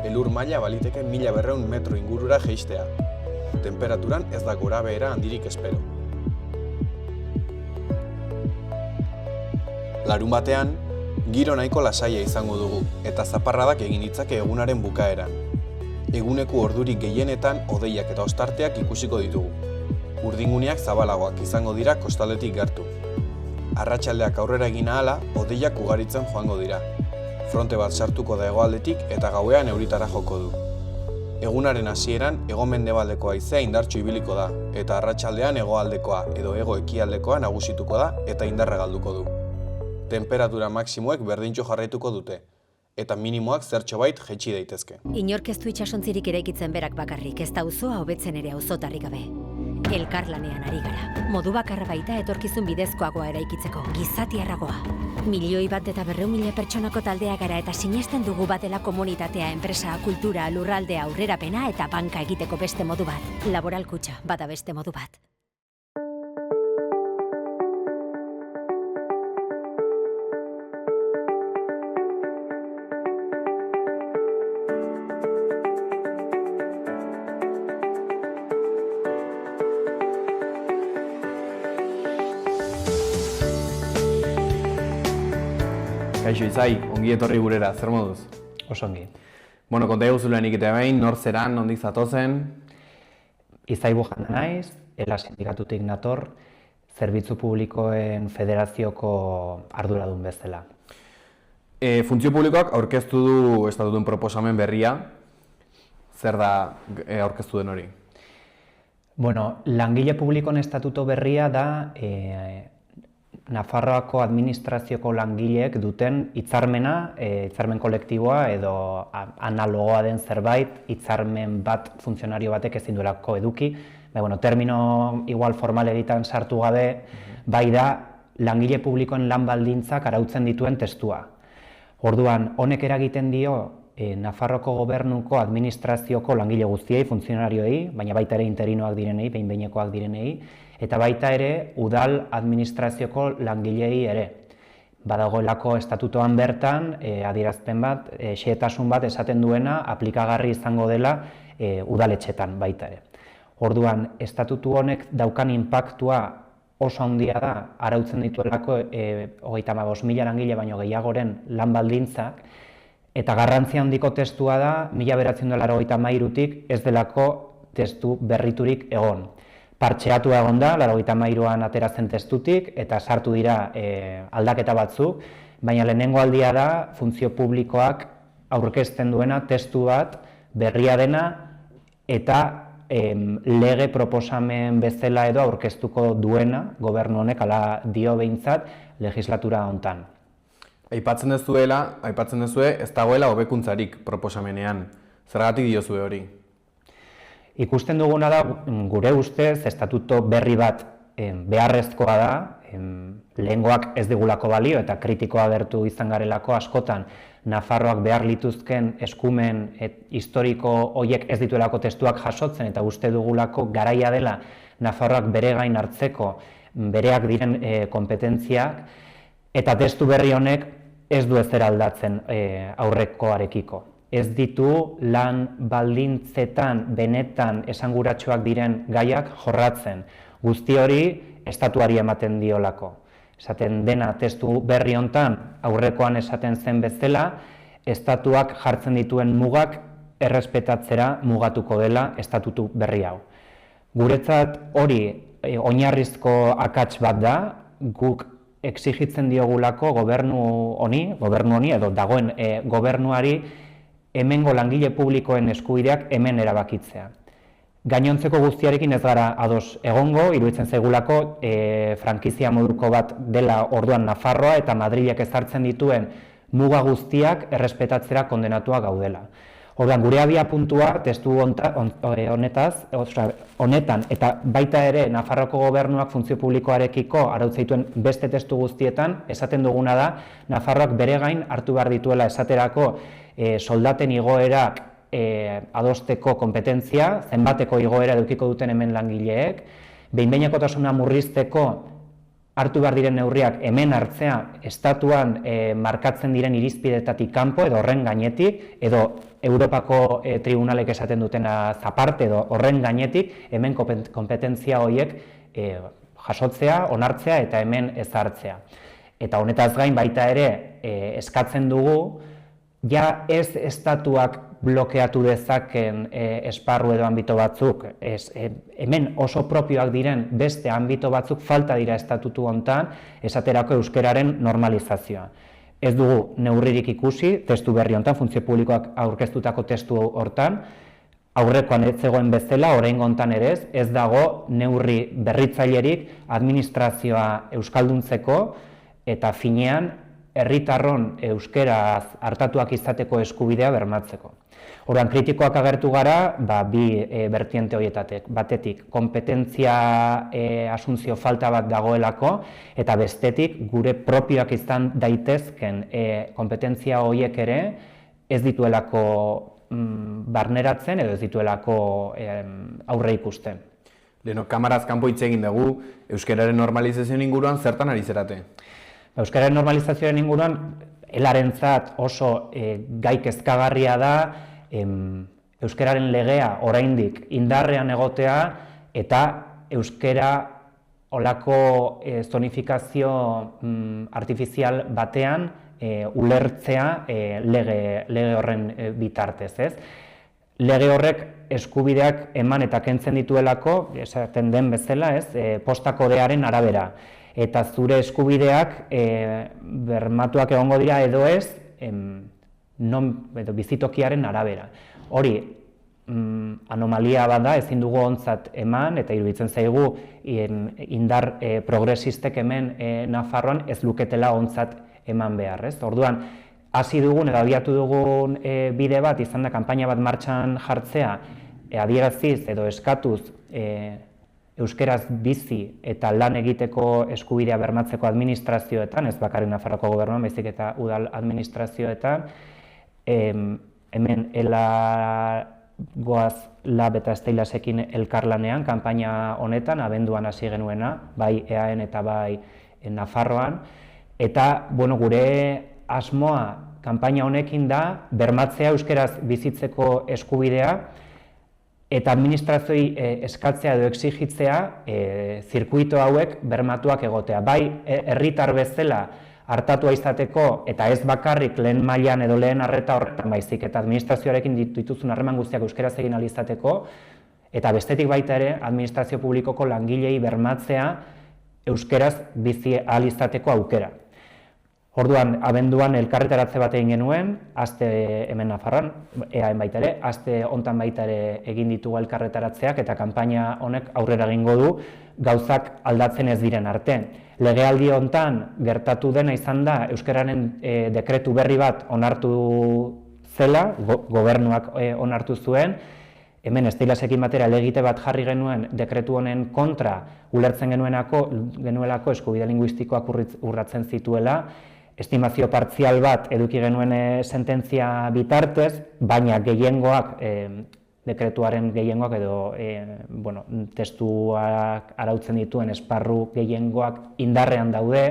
Elur maila baliteke 1200 metro ingurura jeistea. Temperaturan ez da gorabehera handirik espero. Larun batean, giro nahiko lasaia izango dugu, eta zaparradak egin ditzake egunaren bukaeran. Eguneko ordurik gehienetan hodeiak eta ostarteak ikusiko ditugu. Urdinguneak zabalagoak izango dira kostaldetik gertu. Arratsaldeak aurrera egin ahala, hodeiak ugaritzen joango dira. Fronte bat sartuko da hegoaldetik eta gauean euritara joko du. Egunaren hasieran hego-mendebaldeko haizea indartsu ibiliko da, eta arratsaldean hegoaldekoa edo hego-ekialdekoa nagusituko da eta indarra galduko du. Temperatura maksimoek berdintxo jarraituko dute, eta minimoak zertxobait jaitsi daitezke. Inork ez du itsasontzirik eraikitzen berak bakarrik, ez da auzoa hobetzen ere auzotarrik gabe. Elkarlanean ari gara. Modu bakarra baita etorkizun bidezkoagoa eraikitzeko, gizatiarragoa. 1.100.000 pertsonako taldea gara eta sinesten dugu batela komunitatea, enpresa, kultura, lurraldea, aurrerapena eta banka egiteko beste modu bat. Laboral Kutxa, bada beste modu bat. Kaixo Izai, ongi etorri gurera, zer moduz? Oso ongi. Bueno, konta eguzula nik eta behin, nor zeran, nondik zatozen? Izai Bujanda naiz, ELA sindikatutik nator, Zerbitzu Publikoen Federazioko arduradun bezala. Funtzio publikoak aurkeztu du estatutuen proposamen berria, zer da aurkeztu den hori? Bueno, langile publikoen estatuto berria da Nafarroako administrazioko langileek duten hitzarmena, hitzarmen kolektiboa edo analogoa den zerbait, hitzarmen bat funtzionario batek ezin duelako eduki. Termino igual formal editan sartu gabe, bai da langile publikoen lan baldintzak arautzen dituen testua. Orduan, honek eragiten dio Nafarroko gobernuko administrazioko langile guztiei, funtzionarioei, baina baita ere interinoak direnei, behin-behinekoak direnei, eta baita ere udal administrazioko langilei ere. Badagoelako estatutoan bertan, adierazpen bat, xehetasun bat esaten duena aplikagarri izango dela udaletxetan baita ere. Orduan, estatutu honek daukan inpaktua oso handia da, arautzen dituelako 35.000 langile baino gehiagoren lan baldintzak, eta garrantzia handiko testua da 1983tik ez delako testu berriturik egon. Partxeatu egon da, 83an atera zen testutik, eta sartu dira aldaketa batzuk, baina lehenengo aldia da funtzio publikoak aurkezten duena testu bat berria dena eta lege proposamen bezala edo aurkeztuko duena gobernu honek hala dio behintzat legislatura hontan. Aipatzen duzue ez dagoela hobekuntzarik proposamenean. Zergatik diozue hori? Ikusten duguna da, gure ustez, estatuto berri bat beharrezkoa da, lehengoak ez digulako balio eta kritikoa agertu izan garelako askotan, Nafarroak behar lituzken eskumen historiko horiek ez dituelako testuak jasotzen eta uste dugulako garaia dela Nafarroak bere gain hartzeko bereak diren kompetentziak eta testu berri honek ez du ezer aldatzen aurrekoarekiko. Ez ditu lan baldintzetan benetan esanguratsuak diren gaiak jorratzen. Guzti hori estatuari ematen diolako. Esaten dena testu berri hontan aurrekoan esaten zen bezala, estatuak jartzen dituen mugak errespetatzera mugatuko dela estatutu berri hau. Guretzat hori oinarrizko akats bat da, guk exigitzen diogulako gobernu honi edo dagoen gobernuari hemengo langile publikoen eskubideak hemen erabakitzea. Gainontzeko guztiarekin ez gara ados egongo, iruditzen zaigulako frankizia moduko bat dela orduan Nafarroa eta Madrilek ezartzen dituen muga guztiak errespetatzera kondenatua gaudela. Orduan, gure abiapuntua testu honetan eta baita ere Nafarroko gobernuak funtzio publikoarekiko arautzeituen beste testu guztietan esaten duguna da Nafarroak bere gain hartu behar dituela esaterako soldaten igoerak adosteko kompetentzia, zenbateko igoera edukiko duten hemen langileek, behin-behinekotasuna murrizteko hartu behar diren neurriak hemen hartzea estatuan markatzen diren irizpidetatik kanpo edo horren gainetik, edo Europako tribunalek esaten dutena aparte edo horren gainetik hemen kompetentzia horiek jasotzea, onartzea eta hemen ezartzea. Eta honetaz gain baita ere eskatzen dugu, ja ez estatuak blokeatu dezaken esparru edo anbito batzuk, hemen oso propioak diren beste anbito batzuk falta dira estatutu hontan, esaterako euskararen normalizazioa. Ez dugu neurririk ikusi, testu berri hontan, funtzio publikoak aurkeztutako testu hortan, aurrekoan ez zegoen bezala, oraingo hontan ere ez dago neurri berritzailerik administrazioa euskalduntzeko eta finean herritarron euskaraz hartatuak izateko eskubidea bermatzeko. Orduan, kritikoak agertu gara, bi bertiente horietatek. Batetik, kompetentzia asuntzio falta bat dagoelako, eta bestetik, gure propioak izan daitezken kompetentzia horiek ere ez dituelako barneratzen edo ez dituelako aurre ikusten. Leheno, kamaraz kanpo hitz egin dugu, euskararen normalizazioen inguruan zertan ari zerate? Euskararen normalizazioen inguruan, elarentzat oso gai kezkagarria da, euskararen legea oraindik indarrean egotea eta euskara olako zonifikazio artifizial batean ulertzea lege horren bitartez, ez? Lege horrek eskubideak eman eta kentzen dituelako, esaten den bezala, ez, posta kodearen arabera. Eta zure eskubideak bermatuak egongo dira edo ez, edo bizitokiaren arabera. Hori, anomalia bat da, ezin dugu ontzat eman, eta iruditzen zaigu indar progresistek hemen Nafarroan ez luketela ontzat eman behar, ez? Orduan, hasi dugun edo abiatu dugun bide bat, izan da kanpaina bat martxan jartzea, adieraziz edo eskatuz euskeraz bizi eta lan egiteko eskubidea bermatzeko administrazioetan, ez bakarrik Nafarroako gobernuan, baizik eta udal administrazioetan, hemen goaz lab eta esteilasekin elkarlanean, kanpaina honetan, abenduan hasi genuena, bai EAN eta bai Nafarroan, eta gure asmoa kanpaina honekin da bermatzea euskeraz bizitzeko eskubidea eta administrazioi eskatzea edo exigitzea zirkuito hauek bermatuak egotea. Bai, herritar bezala hartatua izateko eta ez bakarrik lehen mailan edo lehen arreta horretan baizik eta administrazioarekin dituzun harreman guztiak euskeraz egin ahal izateko eta bestetik baita ere administrazio publikoko langilei bermatzea euskeraz bizi ahal izateko aukera. Orduan, abenduan elkarretaratze bat egin genuen, aste hemen Nafarroan, EAN baita ere, aste hontan baita ere egin ditugu elkarretaratzeak eta kanpaina honek aurrera egingo du gauzak aldatzen ez diren arte. Legealdi hontan gertatu dena izan da euskararen dekretu berri bat onartu zela, gobernuak onartu zuen, hemen esteilasekin batera elegite bat jarri genuen dekretu honen kontra ulertzen genuelako eskubide linguistikoak urratzen zituela, estimazio partzial bat eduki genuen sententzia bitartez, baina gehiengoak, dekretuaren gehiengoak edo testuak arautzen dituen esparru gehiengoak indarrean daude,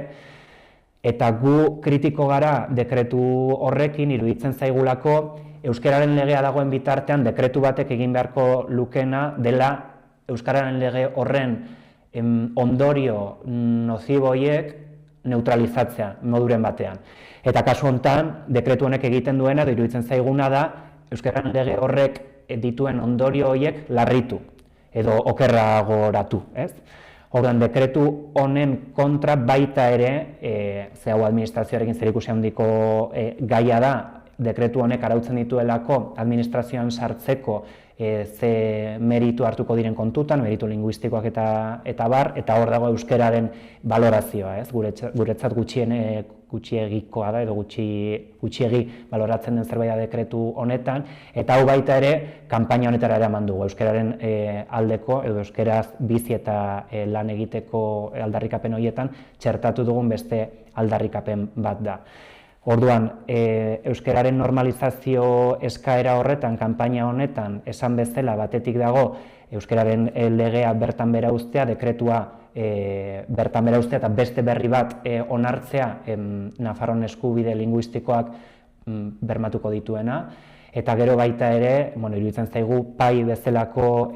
eta gu kritiko gara dekretu horrekin iruditzen zaigulako euskararen legea dagoen bitartean dekretu batek egin beharko lukena dela euskararen lege horren ondorio nozibo horiek neutralizatzea moduren batean. Eta kasu honetan, dekretu honek egiten duena, iruditzen zaiguna da, euskararen lege horrek dituen ondorio horiek larritu edo okerragoratu, ez? Orduan, dekretu honen kontra baita ere, ze hau administrazioarekin zerikusi handiko gaia da, dekretu honek arautzen dituelako administrazioan sartzeko ze meritu hartuko diren kontutan, meritu linguistikoak eta bar, eta hor dago euskararen balorazioa, ez? Guretzat gutxiegikoa da, edo gutxiegi baloratzen den zerbait da dekretu honetan, eta hau baita ere, kanpaina honetara eraman dugu, euskararen aldeko, edo euskaraz bizi eta lan egiteko aldarrikapen horietan, txertatu dugun beste aldarrikapen bat da. Orduan, euskararen normalizazio eskaera horretan, kanpaina honetan, esan bezala batetik dago euskararen legea bertan bera uztea, dekretua bertan bera uztea eta beste berri bat onartzea Nafarroan eskubide linguistikoak bermatuko dituena. Eta gero baita ere, iruditzen zaigu PAI bezalako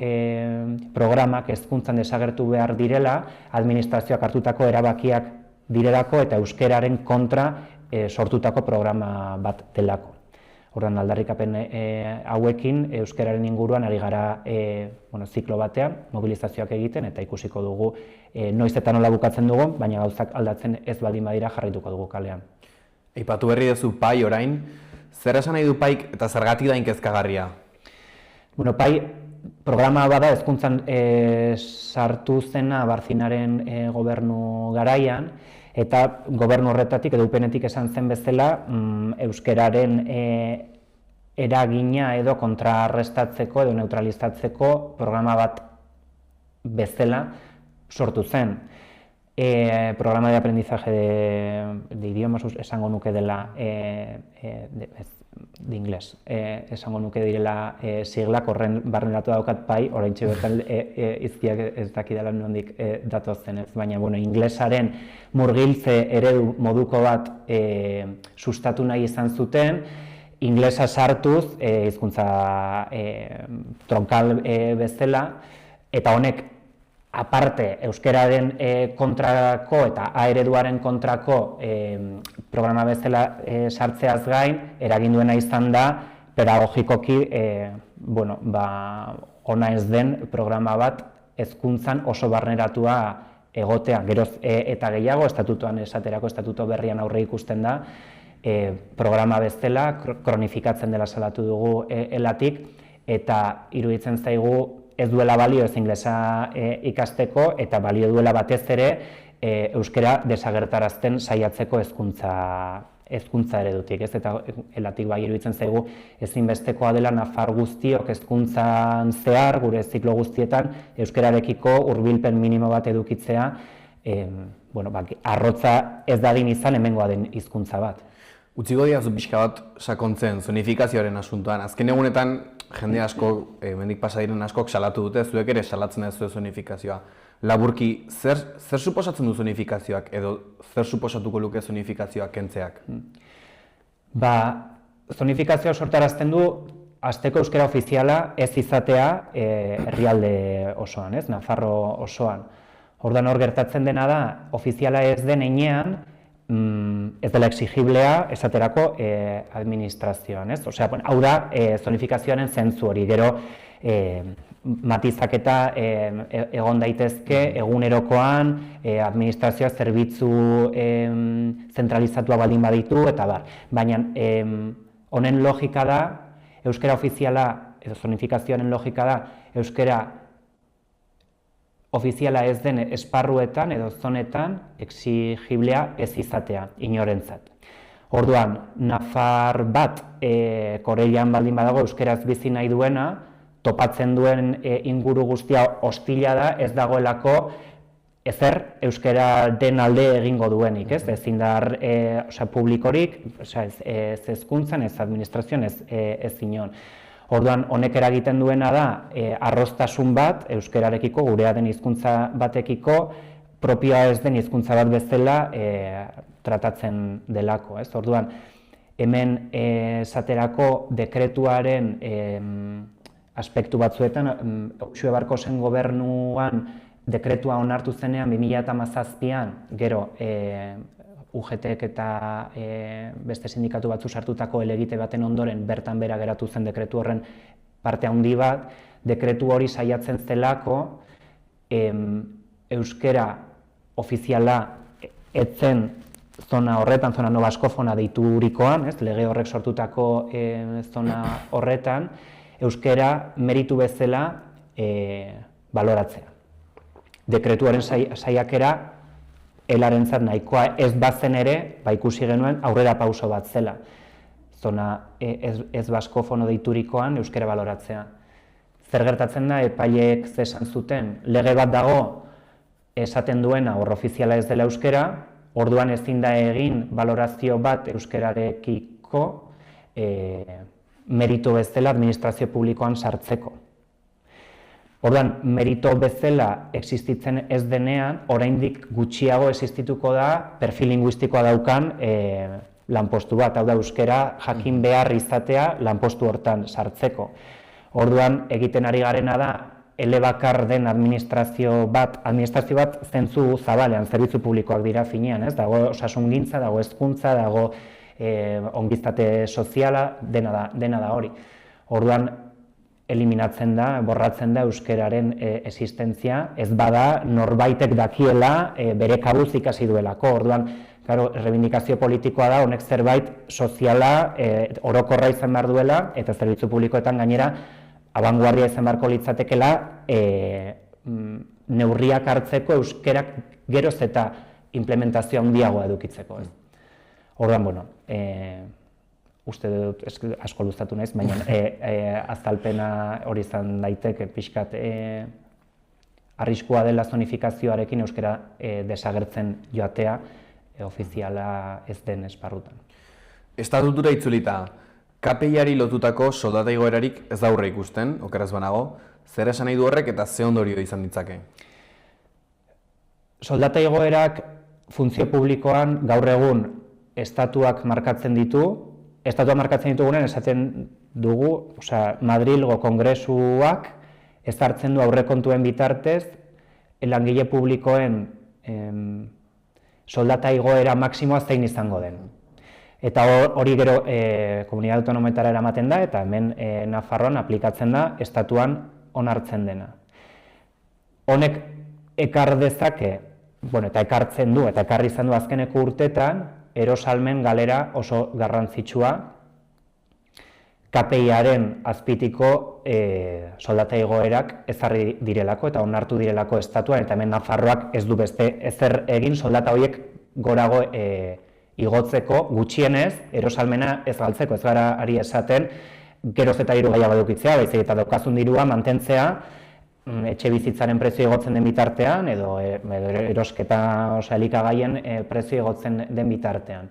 programak hezkuntzan desagertu behar direla, administrazioak hartutako erabakiak direlako eta euskararen kontra sortutako programa bat delako. Orduan, aldarrikapen hauekin euskararen inguruan ari gara ziklo batean, mobilizazioak egiten eta ikusiko dugu noiz eta nola bukatzen dugu, baina gauzak aldatzen ez baldin badira jarraituko dugu kalean. Aipatu berri duzu PAI orain, zer esan nahi du PAIk eta zergatik da inkezkagarria? PAI programa bada hezkuntzan sartu zena Barzinaren gobernu garaian, eta gobernu horretatik edo UPNetik esan zen bezala euskararen eragina edo kontrarrestatzeko edo neutralizatzeko programa bat bezala sortu zen. Programa de aprendizaje de idiomas esango nuke dela de inglés, esango nuke direla siglak horren barneratu daukat PAI, oraintxe bertan izkiak ez dakidala nondik datozen ez, baina inglesaren murgiltze eredu moduko bat sustatu nahi izan zuten, inglesa sartuz, hizkuntza tronkal bezala, eta honek aparte euskararen kontrako eta A ereduaren kontrako programa bezala sartzeaz gain, eragin duena izan da, pedagogikoki ona ez den programa bat hezkuntzan oso barneratua egotea. Geroz eta gehiago, estatutuan esaterako estatuto berrian aurre ikusten da, programa bezala, kronifikatzen dela salatu dugu elatik, eta iruditzen zaigu ez duela balio ez inglesa ikasteko, eta balio duela batez ere euskara desagertarazten saiatzeko hezkuntza eredutik, ez? Eta elatik bai iruditzen zaigu ezinbestekoa dela nafar guztiok hezkuntzan zehar, gure ziklo guztietan, euskararekiko hurbilpen minimo bat edukitzea, arrotza ez dadin izan hemengoa den hizkuntza bat. Utziko diazu pixka bat sakontzen zonifikazioaren asuntoan. Azken egunetan jende asko, mendik pasa diren askok salatu dute, zuek ere salatzen ez zonifikazioa. Laburki, zer suposatzen du zonifikazioak edo zer suposatuko luke zonifikazioak kentzeak? Zonifikazioa sortarazten du hasteko euskara ofiziala ez izatea herrialde osoan, ez? Nafarro osoan. Orduan hor gertatzen dena da, ofiziala ez den heinean, ez dela exigiblea esaterako administrazioan, ez? Osea, hau da zonifikazioaren zentzu hori, gero matizaketa egon daitezke egunerokoan, administrazioa zerbitzu zentralizatua baldin baditu, eta bar. Baina honen logika da, euskara ofiziala, edo zonifikazioaren logika da, euskara ofiziala ez den esparruetan edo zonetan exigiblea ez izatea, inorentzat. Orduan, nafar bat Koreian baldin badago euskaraz bizi nahi duena, topatzen duen inguru guztia hostila da, ez dagoelako ezer euskara den alde egingo duenik, ez? Ezin da publikorik, ez hezkuntzan, ez administrazioan, ez inon. Orduan, honek eragiten duena da, arroztasun bat, euskararekiko, gurea den hizkuntza batekiko, propioa ez den hizkuntza bat bezala tratatzen delako, ez? Orduan, hemen esaterako dekretuaren aspektu batzuetan, Uxue Barkosen gobernuan dekretua onartu zenean 2017an, gero UGTek eta beste sindikatu batzu sartutako helegite baten ondoren bertan bera geratu zen dekretu horren parte handi bat, dekretu hori saiatzen zelako euskara ofiziala etzen zona horretan, zona nobaskofona deiturikoan, lege horrek sortutako zona horretan, euskara meritu bezala baloratzea. Dekretuaren saiakera helarentzat nahikoa ez bazen ere, ikusi genuen aurrera pauso bat zela. Zona ez baskofono deiturikoan euskara baloratzea. Zer gertatzen da, epaileek zesan zuten, lege bat dago esaten duena hor ofiziala ez dela euskara, orduan ezin da egin balorazio bat euskararekiko merito bezala administrazio publikoan sartzeko. Orduan, merito bezala existitzen ez denean, oraindik gutxiago existituko da perfil linguistikoa daukan lanpostu bat, hau da euskara jakin behar izatea lanpostu hortan sartzeko. Orduan, egiten ari garena da, elebakar den administrazio bat zentzu zabalean, zerbitzu publikoak dira finean, dago osasungintza, dago hezkuntza, dago ongizate soziala, dena da hori. Orduan, eliminatzen da, borratzen da euskararen existentzia, ez bada norbaitek dakiela bere kabuz ikasi duelako. Orduan, errebindikazio politikoa da, honek zerbait soziala orokorra izan behar duela, eta zerbitzu publikoetan gainera, abanguardia izan beharko litzatekela neurriak hartzeko euskerak geroz eta implementazio handiagoa edukitzeko. Orduan, uste dut asko luztatu naiz, baina azalpena hori izan daiteke pixkat arriskua dela zonifikazioarekin euskara desagertzen joatea ofiziala ez den esparrutan. Estatutura itzulita, KPI-ari lotutako soldata igoerarik ez da aurre ikusten, okeraz banago, zer esan nahi du horrek eta ze ondorio izan ditzake? Soldata igoerak funtzio publikoan gaur egun estatuak markatzen ditu, estatuak markatzen ditugunen esaten dugu, Madrilgo Kongresuak ezartzen du aurrekontuen bitartez langile publikoen soldata igoera maksimoa zein izango den. Eta hori gero komunitate autonomoetara eramaten da, eta hemen Nafarroan aplikatzen da, estatuan onartzen dena. Honek ekar dezake, eta ekartzen du, eta ekarri izan du azkeneko urtetan, erosalmen galera oso garrantzitsua, KPI-aren azpitiko soldata igoerak ezarri direlako eta onartu direlako estatuan, eta hemen Nafarroak ez du beste ezer egin soldata horiek gorago igotzeko, gutxienez, erosalmena ez galtzeko, ez gara ari esaten, geroz eta diru gehiago edukitzea, baizik eta daukazun dirua mantentzea, etxe bizitzaren prezio igotzen den bitartean, edo erosketa elikagaien prezio igotzen den bitartean.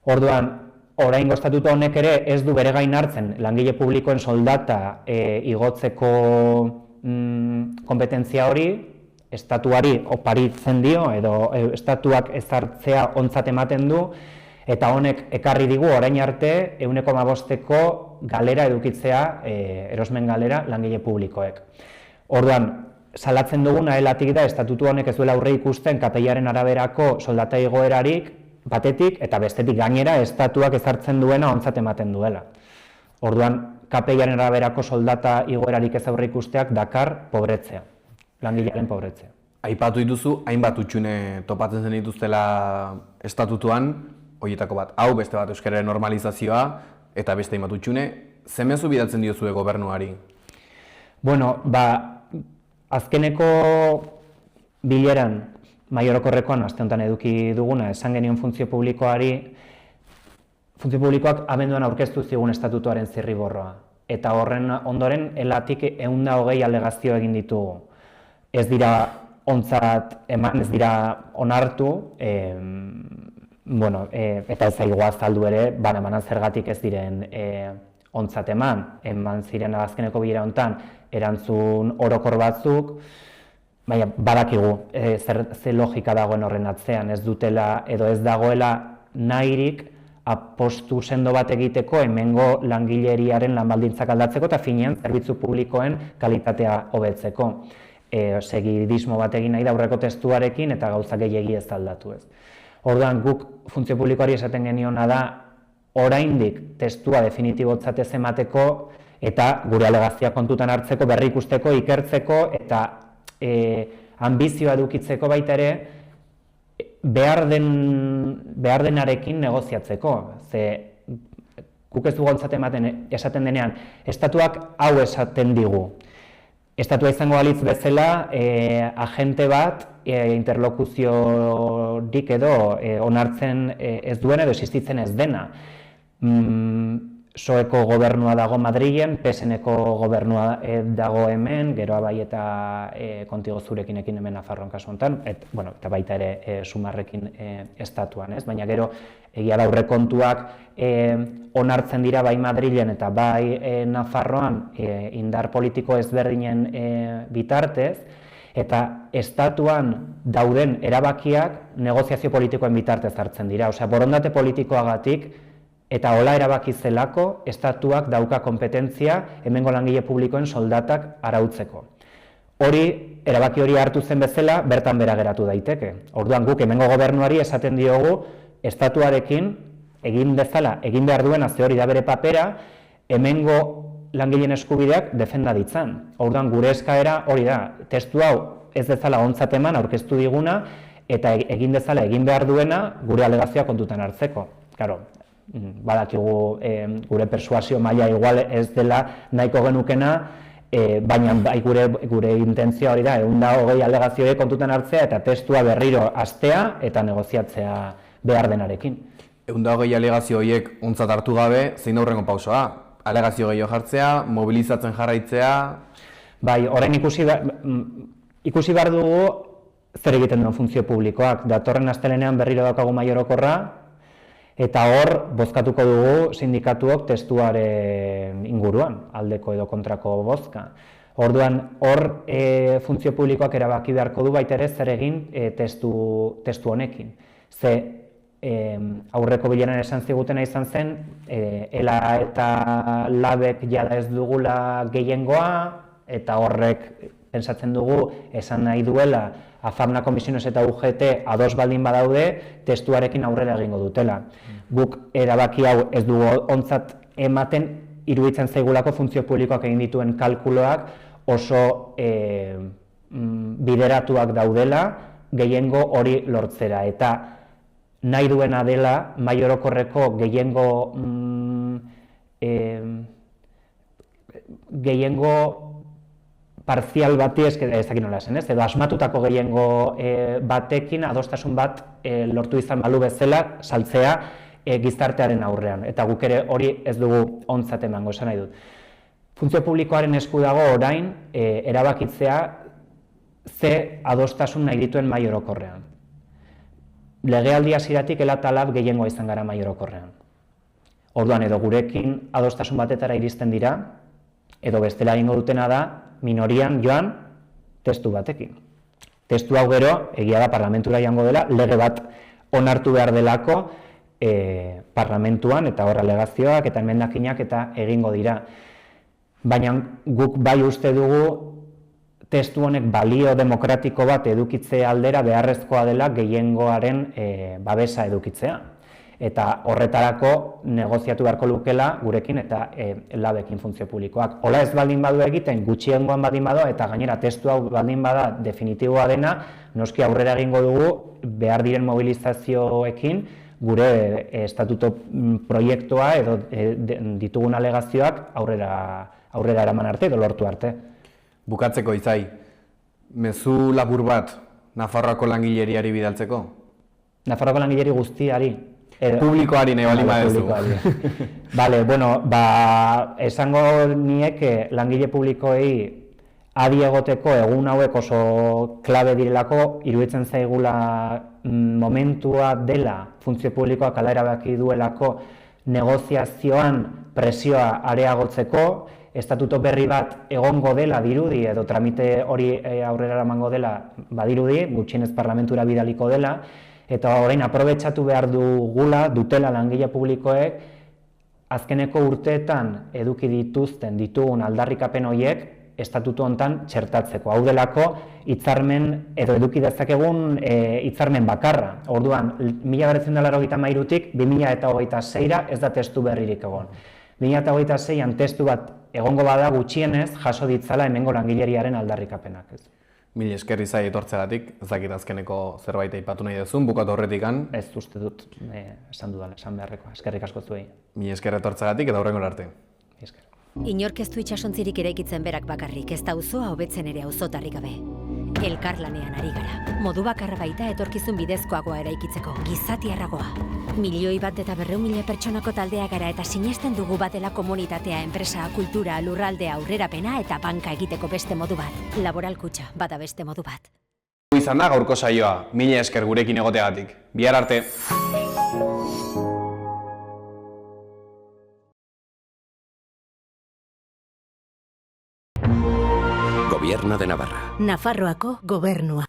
Orduan, oraingo estatutu honek ere ez du bere gain hartzen langile publikoen soldata igotzeko konpetentzia hori, estatuari oparitzen dio, edo estatuak ezartzea ontzat ematen du, eta honek ekarri digu orain arte 1,5ko galera edukitzea, erosmen galera langile publikoek. Orduan, salatzen duguna elatik da, estatutu honek ez duela aurre ikusten KPI-aren araberako soldata igoerarik, batetik, eta bestetik gainera estatuak ezartzen duena ontzat ematen duela. Orduan, KPI-aren araberako soldata igoerarik ez aurre ikusteak dakar pobretzea, langilearen pobretzea. Aipatu dituzu, hainbat utxune topatzen zen dituztela estatutuan, horietako bat, hau beste bat euskararen normalizazioa, eta beste hainbat utxune, ze mezu bidaltzen diozue gobernuari? Bueno, azkeneko bileran, Mai Orokorrekoan aste honetan eduki duguna, esan genion funtzio publikoari, funtzio publikoak abenduan aurkeztu zigun estatutuaren zirriborroa. Eta horren ondoren, elatik 120 alegazio egin ditugu. Ez dira ontzat eman, ez dira onartu, eta ez zaigu azaldu ere, banan zergatik ez diren ontzat eman ziren azkeneko bilera honetan, erantzun orokor batzuk, baina badakigu ze logika dagoen horren atzean, ez dutela edo ez dagoela nahirik apostu sendo bat egiteko hemengo langileriaren lanbaldintzak aldatzeko eta finean zerbitzu publikoen kalitatea hobetzeko. Segidismo bat egin nahi da aurreko testuarekin eta gauzak gehiegi ez aldatu ez. Orduan guk funtzio publikoari esaten geniona da oraindik testua definitibotzat ez emateko eta gure alegazioa kontutan hartzeko, berri ikusteko, ikertzeko eta ambizioa edukitzeko baita ere behar denarekin negoziatzeko. Ze guk ez dugu ontzat ematen esaten denean, estatuak hau esaten digu. Estatua izango balitz bezala agente bat interlokuziorik edo onartzen ez duen edo existitzen ez dena. PSOEko gobernua dago Madrilen, PSNeko gobernua dago hemen, Geroa bai eta Kontigo zurekin ekin hemen Nafarroan kasu honetan, eta baita ere Sumarrekin estatuan, ez? Baina gero egia da aurrekontuak onartzen dira bai Madrilen eta bai Nafarroan indar politiko ezberdinen bitartez, eta estatuan dauden erabakiak negoziazio politikoen bitartez hartzen dira. Osea, borondate politikoagatik eta hola erabaki zelako, estatuak dauka kompetentzia hemengo langile publikoen soldatak arautzeko. Erabaki hori hartu zen bezala, bertan bera geratu daiteke. Orduan guk hemengo gobernuari esaten diogu, estatuarekin egin dezala, egin behar duena, ze hori da bere papera, hemengo langileen eskubideak defenda ditzan. Orduan gure eskaera hori da, testu hau ez dezala ontzat eman aurkeztu diguna, eta egin dezala egin behar duena gure alegazioa kontutan hartzeko. Claro, badakigu gure persuasio maila igual ez dela nahiko genukena, baina gure intentzioa hori da, 120 alegazioa kontutan hartzea eta testua berriro hastea eta negoziatzea behar denarekin. 120 alegazio horiek ontzat hartu gabe, zein aurrengo pausoa? Alegazio gehiago jartzea, mobilizatzen jarraitzea? Bai, orain ikusi behar dugu zer egiten duen funtzio publikoak. Datorren astelenean berriro daukagu Mahai Orokorra, eta hor bozkatuko dugu sindikatuok testuaren inguruan, aldeko edo kontrako bozka. Orduan, hor funtzio publikoak erabaki beharko du baita ere zer egin testu honekin. Ze aurreko bileran esan zigutena izan zen, ELA eta LABek jada ez dugula gehiengoa, eta horrek pensatzen dugu esan nahi duela AFAMNA Komisiones eta UGT ados baldin badaude testuarekin aurrera egingo dutela. Guk erabaki hau ez dugu ontzat ematen, iruditzen zaigulako funtzio publikoak egin dituen kalkuloak oso bideratuak daudela gehiengo hori lortzera. Eta nahi duena dela mahai orokorreko gehiengo partzial bati ezakin nola esan, edo asmatutako gehiengo batekin adostasun bat lortu izan balu bezala saltzea gizartearen aurrean. Eta guk ere hori ez dugu ontzat emango, esan nahi dut. Funtzio publikoaren esku dago orain erabakitzea ze adostasun nahi dituen mahai orokorrean. Legealdi hasieratik ela eta lab gehiengoa izan gara mahai orokorrean. Orduan edo gurekin adostasun batetara iristen dira, edo bestela egingo dutena da minorian joan testu batekin. Testu hau gero, egia da parlamentura joango dela, lege bat onartu behar delako parlamentuan, eta hor alegazioak eta emendakinak eta egingo dira. Baina guk bai uste dugu testu honek balio demokratiko bat edukitze aldera beharrezkoa dela gehiengoaren babesa edukitzea. Eta horretarako negoziatu beharko lukela gurekin eta labekin funtzio publikoak. Hola ez baldin badu egiten, gutxiengoan baldin badu, eta gainera testu hau baldin bada definitiboa dena, noski aurrera egingo dugu behar diren mobilizazioekin gure estatuto proiektua edo ditugun alegazioak aurrera eraman arte edo lortu arte. Bukatzeko Izai, mezu labur bat Nafarroako langileriari bidaltzeko? Nafarroako langileri guztiari. Publikoari nahi bali badezu. Bale, bueno, esango nieke langile publikoei adi egoteko egun hauek oso klabe direlako, iruditzen zaigula momentua dela funtzio publikoak ala erabaki duelako negoziazioan presioa areagotzeko, estatuto berri bat egongo dela dirudi edo tramite hori aurrera eramango dela badirudi, gutxienez parlamentura bidaliko dela, eta orain aprobetxatu behar dutela langile publikoek azkeneko urteetan eduki ditugun aldarrikapen horiek estatutu hontan txertatzeko. Hau delako hitzarmen edo eduki dezakegun hitzarmen bakarra. Orduan, 1993tik 2026ra ez da testu berririk egon. 2026an testu bat egongo bada gutxienez jaso ditzala hemengo langileriaren aldarrikapenak. Mil esker Izai etortzeagatik, ez dakit azkeneko zerbait aipatu nahi duzun, bukatu horretikan. Ez uste dut esan dudala, esan beharreko, eskerrik asko zuei. Mil esker etortzeagatik eta hurrengora arte. Esker. Inork ez du itsasontzirik eraikitzen berak bakarrik, ez da auzoa hobetzen ere auzotarrik gabe. Elkarlanean ari gara. Modu bakarra baita etorkizun bidezkoagoa eraikitzeko, gizatiarragoa. 1.100.000 pertsonako taldea gara eta sinesten dugu batela komunitatea, enpresa, kultura, lurraldea, aurrerapena eta banka egiteko beste modu bat. Laboral kutxa, bada beste modu bat. Izan da gaurko saioa, mila esker gurekin egoteagatik. Bihar arte. Gobierno de Navarra. Nafarroako gobernua.